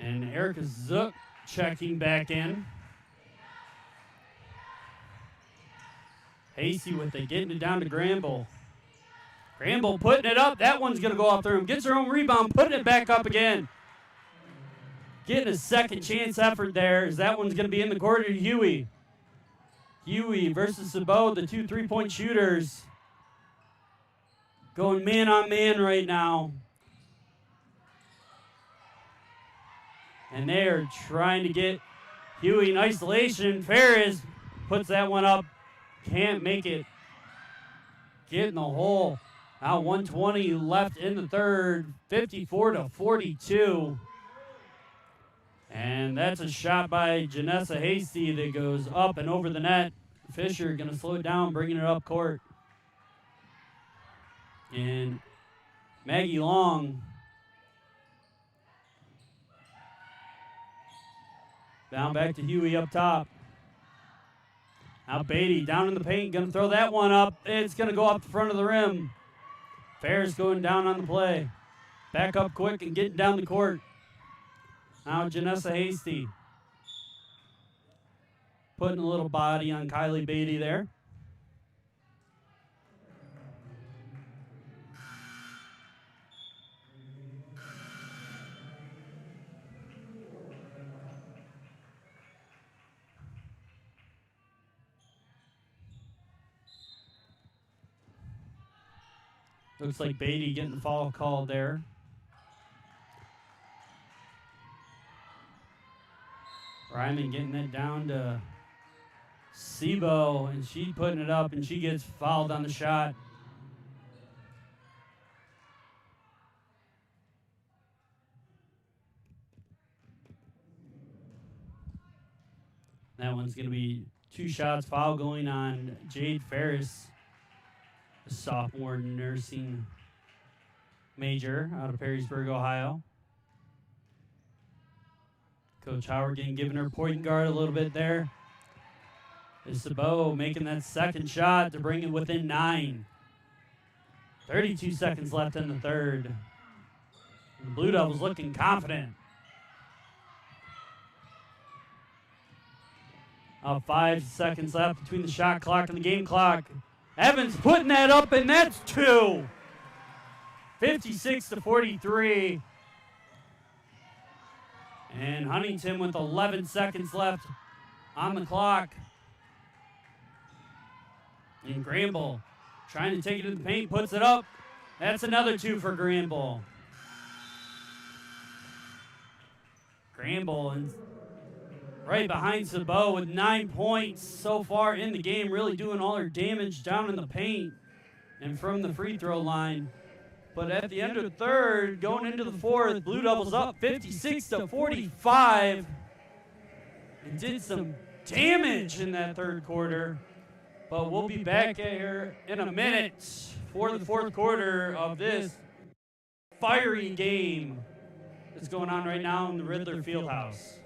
And Erica Zook checking back in. Hasty with it, getting it down to Granville. Granville putting it up. That one's going to go off the rim. Gets her own rebound, putting it back up again. Getting a second chance effort there, as that one's going to be in the corner to Huey. Huey versus Sabot, the 2 3-point shooters. Going man on man right now. And they are trying to get Huey in isolation. Ferris puts that one up. Can't make it. Get in the hole. Now 1:20 left in the third. 54-42. And that's a shot by Janessa Hasty that goes up and over the net. Fisher going to slow it down, bringing it up court. And Maggie Long down back to Huey up top. Now Beatty down in the paint, going to throw that one up. It's going to go up the front of the rim. Ferris going down on the play. Back up quick and getting down the court. Now Janessa Hasty putting a little body on Kylie Beatty there. Looks like Beatty getting the foul called there. Ryman getting it down to Sebo, and she putting it up, and she gets fouled on the shot. That one's going to be 2 shots foul going on Jade Ferris, a sophomore nursing major out of Perrysburg, Ohio. Coach Howard giving her point guard a little bit there. Is Sabo making that second shot to bring it within 9. 32 seconds left in the third. The Blue Devils looking confident. 5 seconds left between the shot clock and the game clock. Evans putting that up, and that's 2. 56-43. And Huntington with 11 seconds left on the clock. And Granville trying to take it to the paint, puts it up. That's another 2 for Granville. Granville and right behind Sabo with 9 points so far in the game, really doing all her damage down in the paint and from the free throw line. But at the end of the third, going into the fourth, Blue Devils up 56-45 and did some damage in that third quarter. But we'll be back here in a minute for the fourth quarter of this fiery game that's going on right now in the Ridler Field House.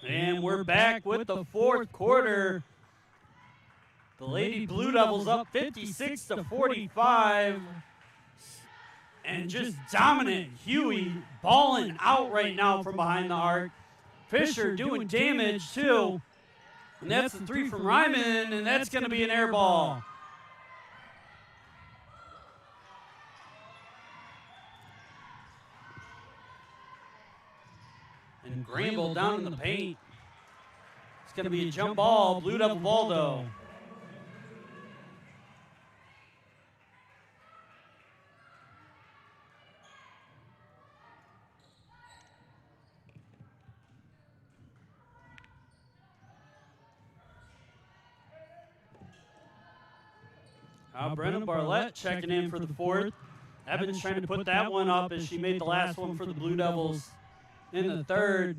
And we're back with the fourth quarter. The Lady Blue Devils up 56-45. And just dominant. Huey balling out right now from behind the arc. Fisher doing damage too. And that's the 3 from Ryman, and that's going to be an air ball. And Granville down in the paint. It's going to be a jump ball. Blue Devil ball, though. Brenna Barlett checking in for the fourth. Evans trying to put that one up as she made the last one for the Blue Devils in the third.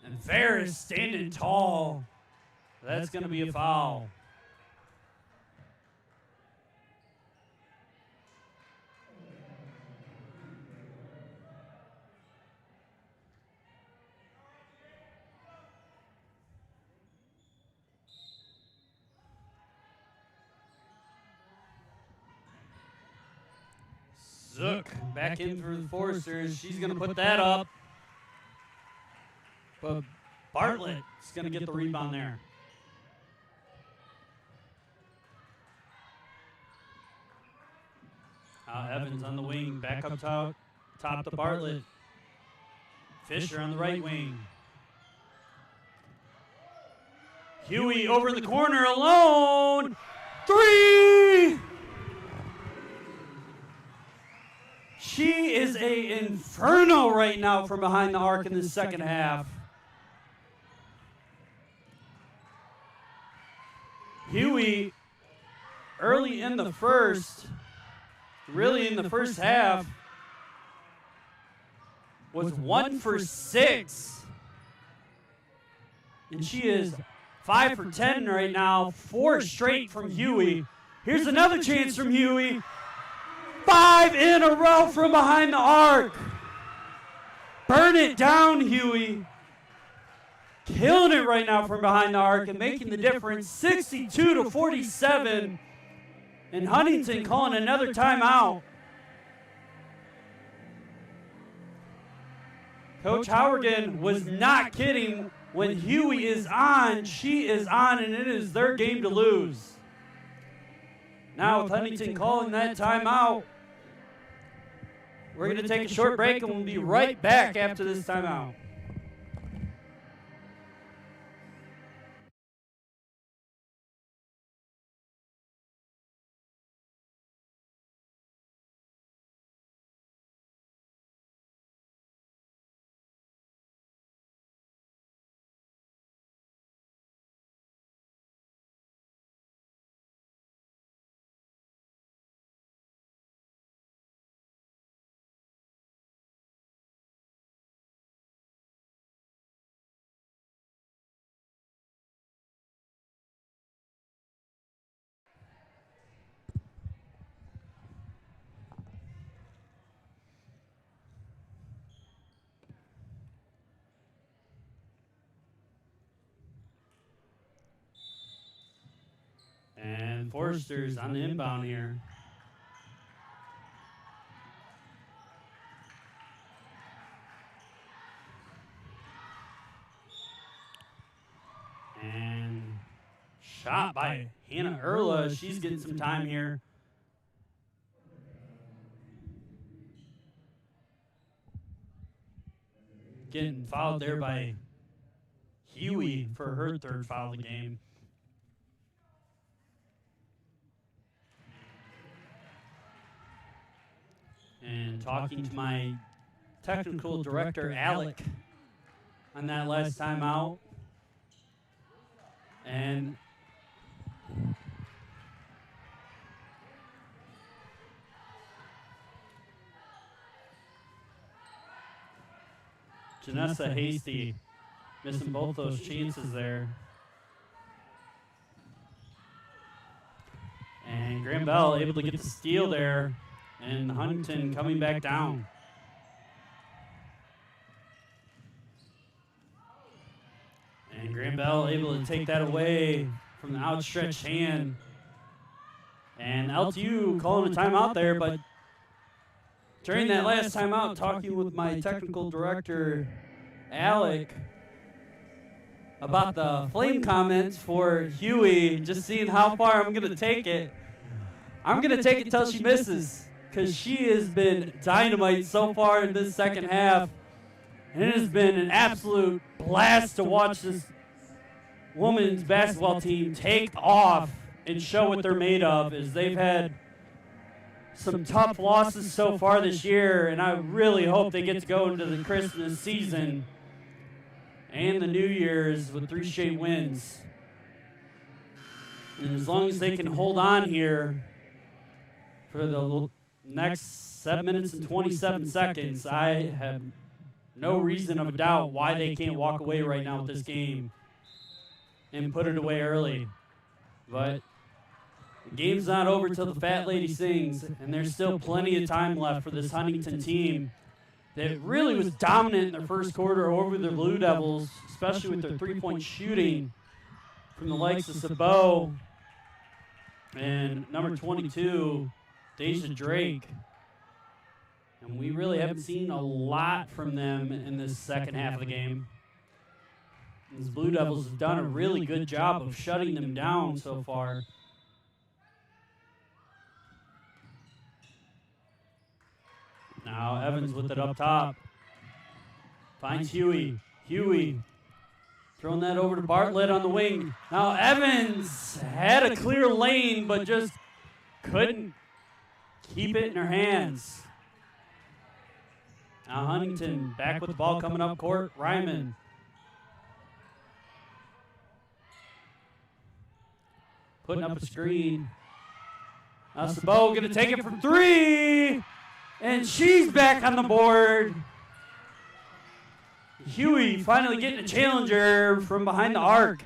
And Ferris standing tall. That's going to be a foul. Zook back in for the Foresters. She's going to put that up. But Bartlett's going to get the rebound there. Evans on the wing, back up top to Bartlett. Fisher on the right wing. Huey over the corner alone. 3! She is a inferno right now from behind the arc in the second half. Huey, early in the first, really in the first half, was 1 for 6. And she is 5 for 10 right now, 4 straight from Huey. Here's another chance from Huey. 5 in a row from behind the arc. Burn it down, Huey. Killing it right now from behind the arc and making the difference. 62-47. And Huntington calling another timeout. Coach Howerton was not kidding. When Huey is on, she is on, and it is their game to lose. Now with Huntington calling that timeout, we're going to take a short break, and we'll be right back after this timeout. And Forster's on the inbound here. And shot by Hannah Erla. She's getting some time here. Getting fouled there by Huey for her third foul of the game. And talking to my technical director, Alec, on that last timeout. And Janessa Hasty missing both those chances there. And Graham Bell able to get the steal there. And Huntington coming back down. And Graham Bell able to take that away from the outstretched hand. And LTU calling a timeout there, but during that last timeout, talking with my technical director, Alec, about the flame comments for Huey, just seeing how far I'm going to take it. I'm going to take it till she misses, because she has been dynamite so far in this second half. And it has been an absolute blast to watch this women's basketball team take off and show what they're made of, as they've had some tough losses so far this year, and I really hope they get to go into the Christmas season and the New Year's with 3 straight wins. And as long as they can hold on here for the next 7 minutes and 27 seconds, I have no reason of doubt why they can't walk away right now with this game and put it away early. But the game's not over till the fat lady sings, and there's still plenty of time left for this Huntington team that really was dominant in their first quarter over the Blue Devils, especially with their three-point shooting from the likes of Sabot and number 22, Deja Drake. And we really haven't seen a lot from them in this second half of the game. These Blue Devils have done a really good job of shutting them down so far. Now Evans with it up top. Finds Huey. Huey throwing that over to Bartlett on the wing. Now Evans had a clear lane, but just couldn't keep it in her hands. Now Huntington back with the ball coming up court. Ryman. Putting up a screen. Now Sabot going to take it from three. And she's back on the board. Huey finally getting a challenger from behind the arc.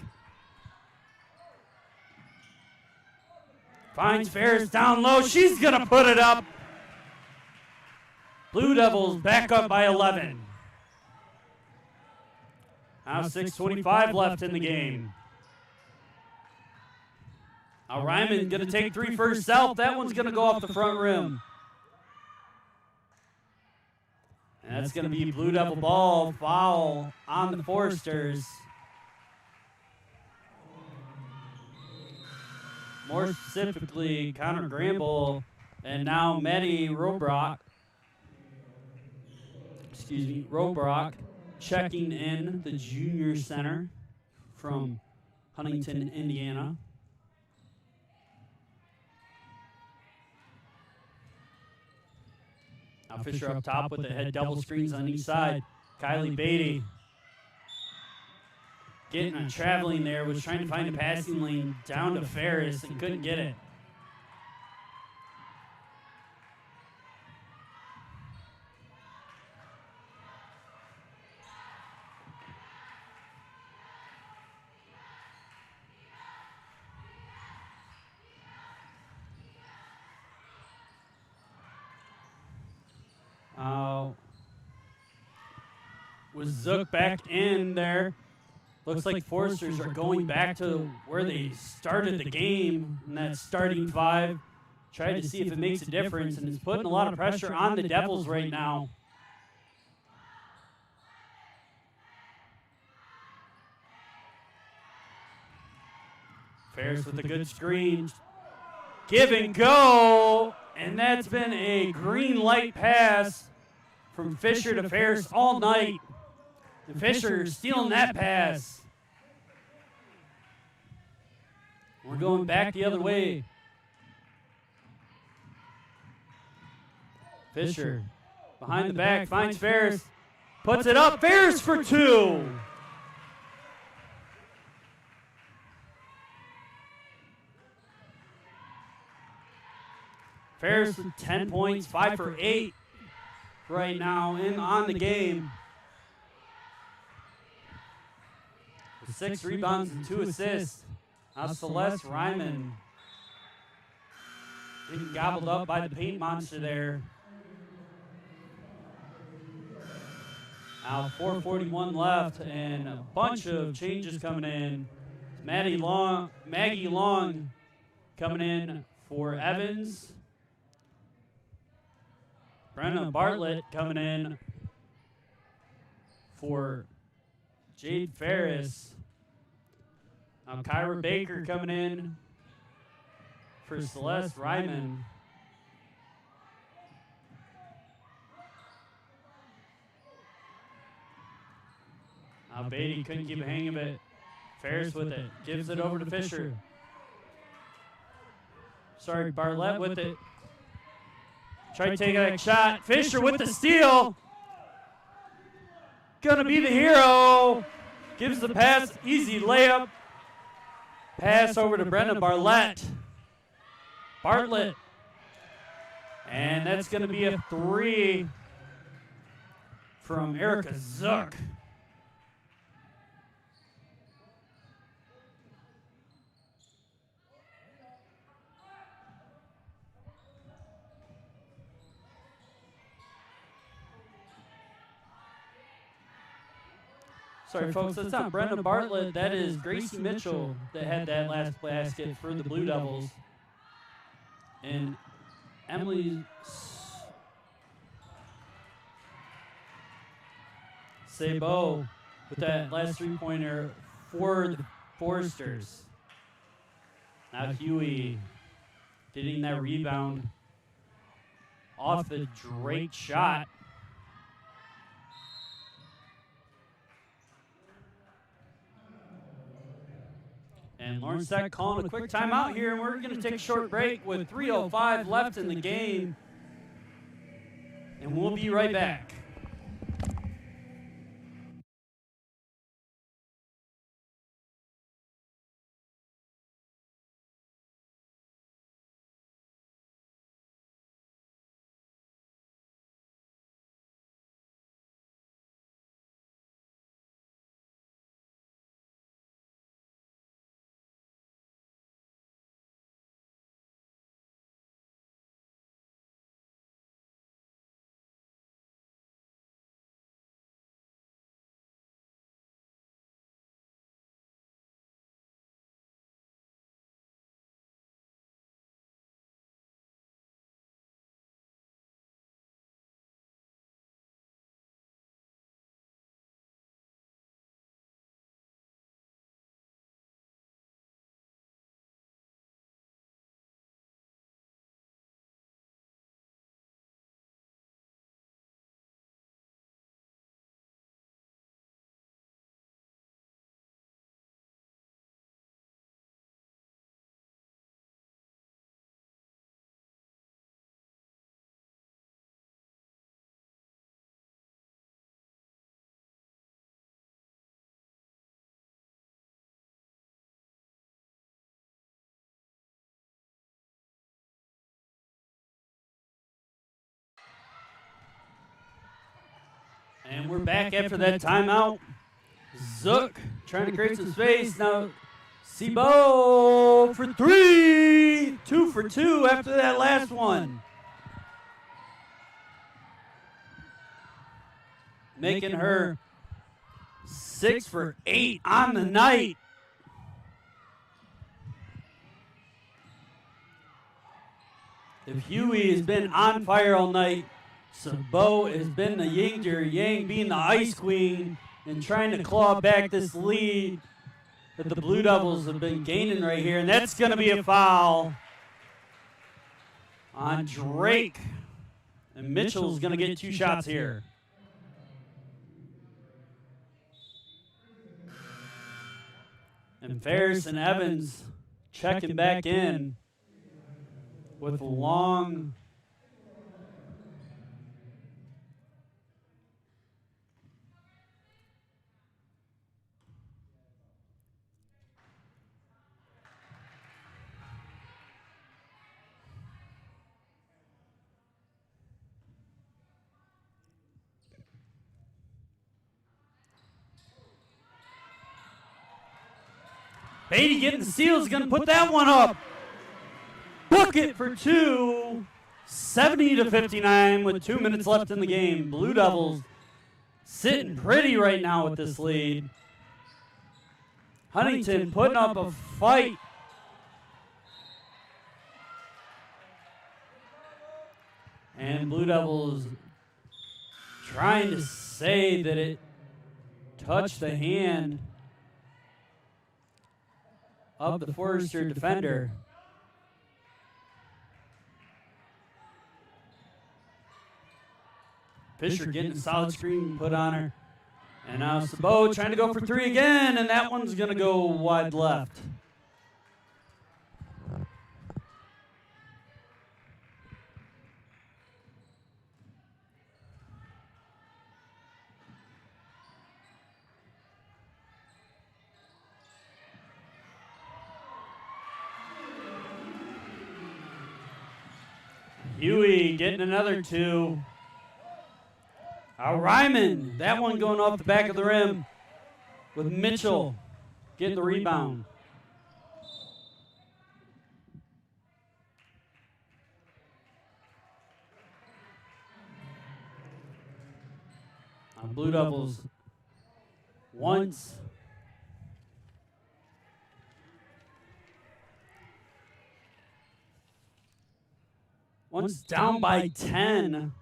Finds Ferris down low. She's going to put it up. Blue Devils back up by 11. Now 6:25 left in the game. Now Ryman going to take three for herself. That one's going to go off the front rim. And that's going to be Blue Devil ball, foul on the Foresters. More specifically, Connor Gramble and now Maddie Robrock. Robrock checking in, the junior center from Huntington, Indiana. Now Fisher up top with the head double screens on each side. Kylie Beatty getting a traveling there, was trying to find a passing lane down to Ferris and couldn't get it. Was Zook back in there. Looks like Foresters are going back to where they started the game in that starting five. Try to see if it makes a difference, and it's putting a lot of pressure on the Devils right now. Ferris with a good screen. Give and go, and that's been a green light pass from Fisher to Ferris all night. And Fisher stealing that pass. We're going back the other way. Fisher behind the back, finds Ferris, puts it up. Ferris for two. Ferris with 10 points, 5 for 8 right now on the game. 6 rebounds and 2 assists. Now Celeste Ryman getting gobbled up by the paint monster there. Now 4:41 left and a bunch of changes coming in. Maggie Long coming in for Evans. Brenna Bartlett coming in for Jade Ferris. Now Kyra Baker coming in for Celeste Ryman. Now Beatty couldn't keep a hang of it. Ferris with it. Gives it over to Fisher. Sorry, Bartlett with it. Try to take that shot. Fisher with the steal. Gonna be the hero. Gives the pass. Easy layup. Pass over to Brenda Bartlett. And that's going to be a 3 from Erica Zook. Sorry, folks, that's not Brenda Bartlett. That is Gracie Mitchell that had that last basket for the Blue Devils. And Emily Sabo with that last three-pointer for the Foresters. Now Huey getting that rebound off the Drake shot. And Lawrence Tech calling a quick timeout here, and we're going to take a short break with 3:05 left in the game. And we'll be right back. And we're back after that timeout. Zook trying to create some space. Now, Sebo for 3. 2 for 2 after that last one. Making her 6 for 8 on the night. If Huey has been on fire all night, Sabo has been the Yang being the ice queen and trying to claw back this lead that the Blue Devils have been gaining right here. And that's going to be a foul on Drake. And Mitchell's going to get 2 shots here. And Ferris and Evans checking back in with long Beatty getting the steal, is going to put that one up. Book it for 2. 70-59 with 2 minutes left in the game. Blue Devils sitting pretty right now with this lead. Huntington putting up a fight. And Blue Devils trying to say that it touched the hand of the Forester defender. Fisher getting a solid screen put on her. And now Sabo trying to go for 3 again, and that one's going to go wide left. Huey getting another 2. Ryman, that one going off the back of the rim with Mitchell getting the rebound. Blue Devils once down by 10,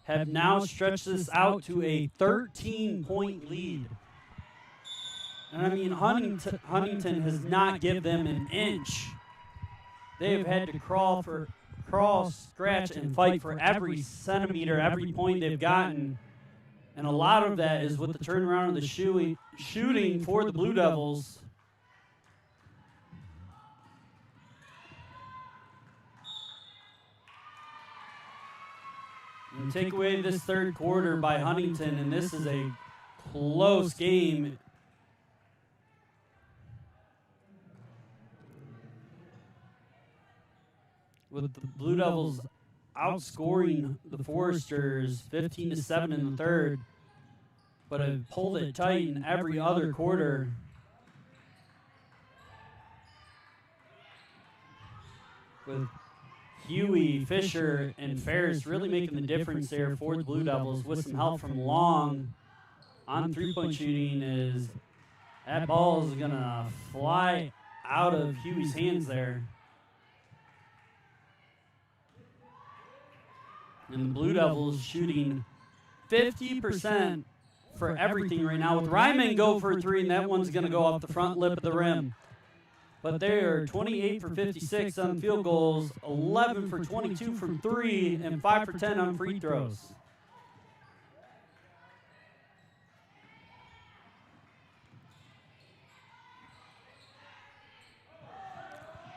have now stretched this out to a 13-point lead. And I mean, Huntington has not given them an inch. They've had to crawl, scratch, and fight for every centimeter, every point they've gotten. And a lot of that is with the turnaround of the shooting for the Blue Devils. And take away this third quarter by Huntington, and this is a close game. With the Blue Devils outscoring the Foresters 15-7 in the third, but have pulled it tight in every other quarter. With Huey, Fisher, and Ferris really making the difference there for the Blue Devils, with some help from Long on three-point shooting. Is that ball is going to fly out of Huey's hands there. And the Blue Devils shooting 50% for everything right now. With Ryman go for a 3, and that one's going to go off the front lip of the rim. But they are 28 for 56 on field goals, 11 for 22 from 3, and 5 for 10 on free throws.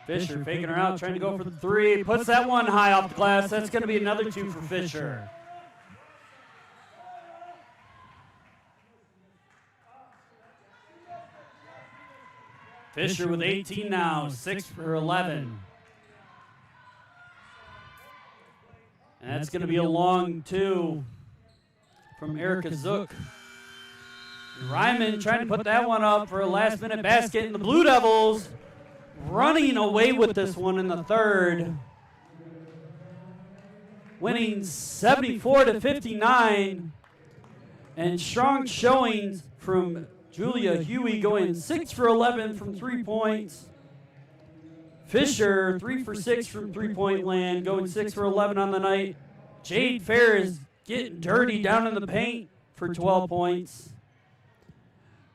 Fisher faking her out, trying to go for the 3. Puts that one high off the glass. That's going to be another 2 for Fisher. Fisher with 18 now, 6 for 11. And that's going to be a long 2 from Erica Zook. And Ryman trying to put that one up for a last-minute basket, and the Blue Devils running away with this one in the third, winning 74-59, and strong showings from Julia Huey, going 6 for 11 from 3 points. Fisher 3 for 6 from three-point land, going 6 for 11 on the night. Jade Ferris getting dirty down in the paint for 12 points.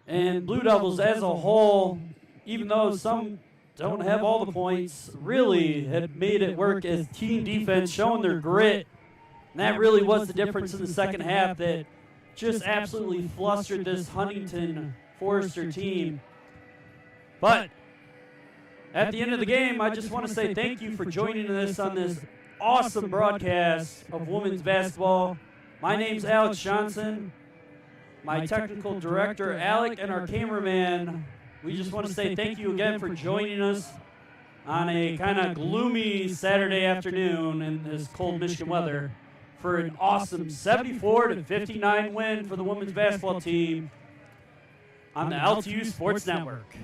And Blue Devils as a whole, even though some don't have all the points, really had made it work as team defense, showing their grit. And that really was the difference in the second half that just absolutely flustered this Huntington Forester team. But at the end of the game, I just want to say thank you for joining us on this awesome broadcast of women's basketball. My name's Alex Johnson, my technical director, Alec, and our cameraman. We just want to say thank you again for joining us on a kind of gloomy Saturday afternoon in this cold Michigan weather for an awesome 74-59 win for the women's basketball team on the LTU Sports Network.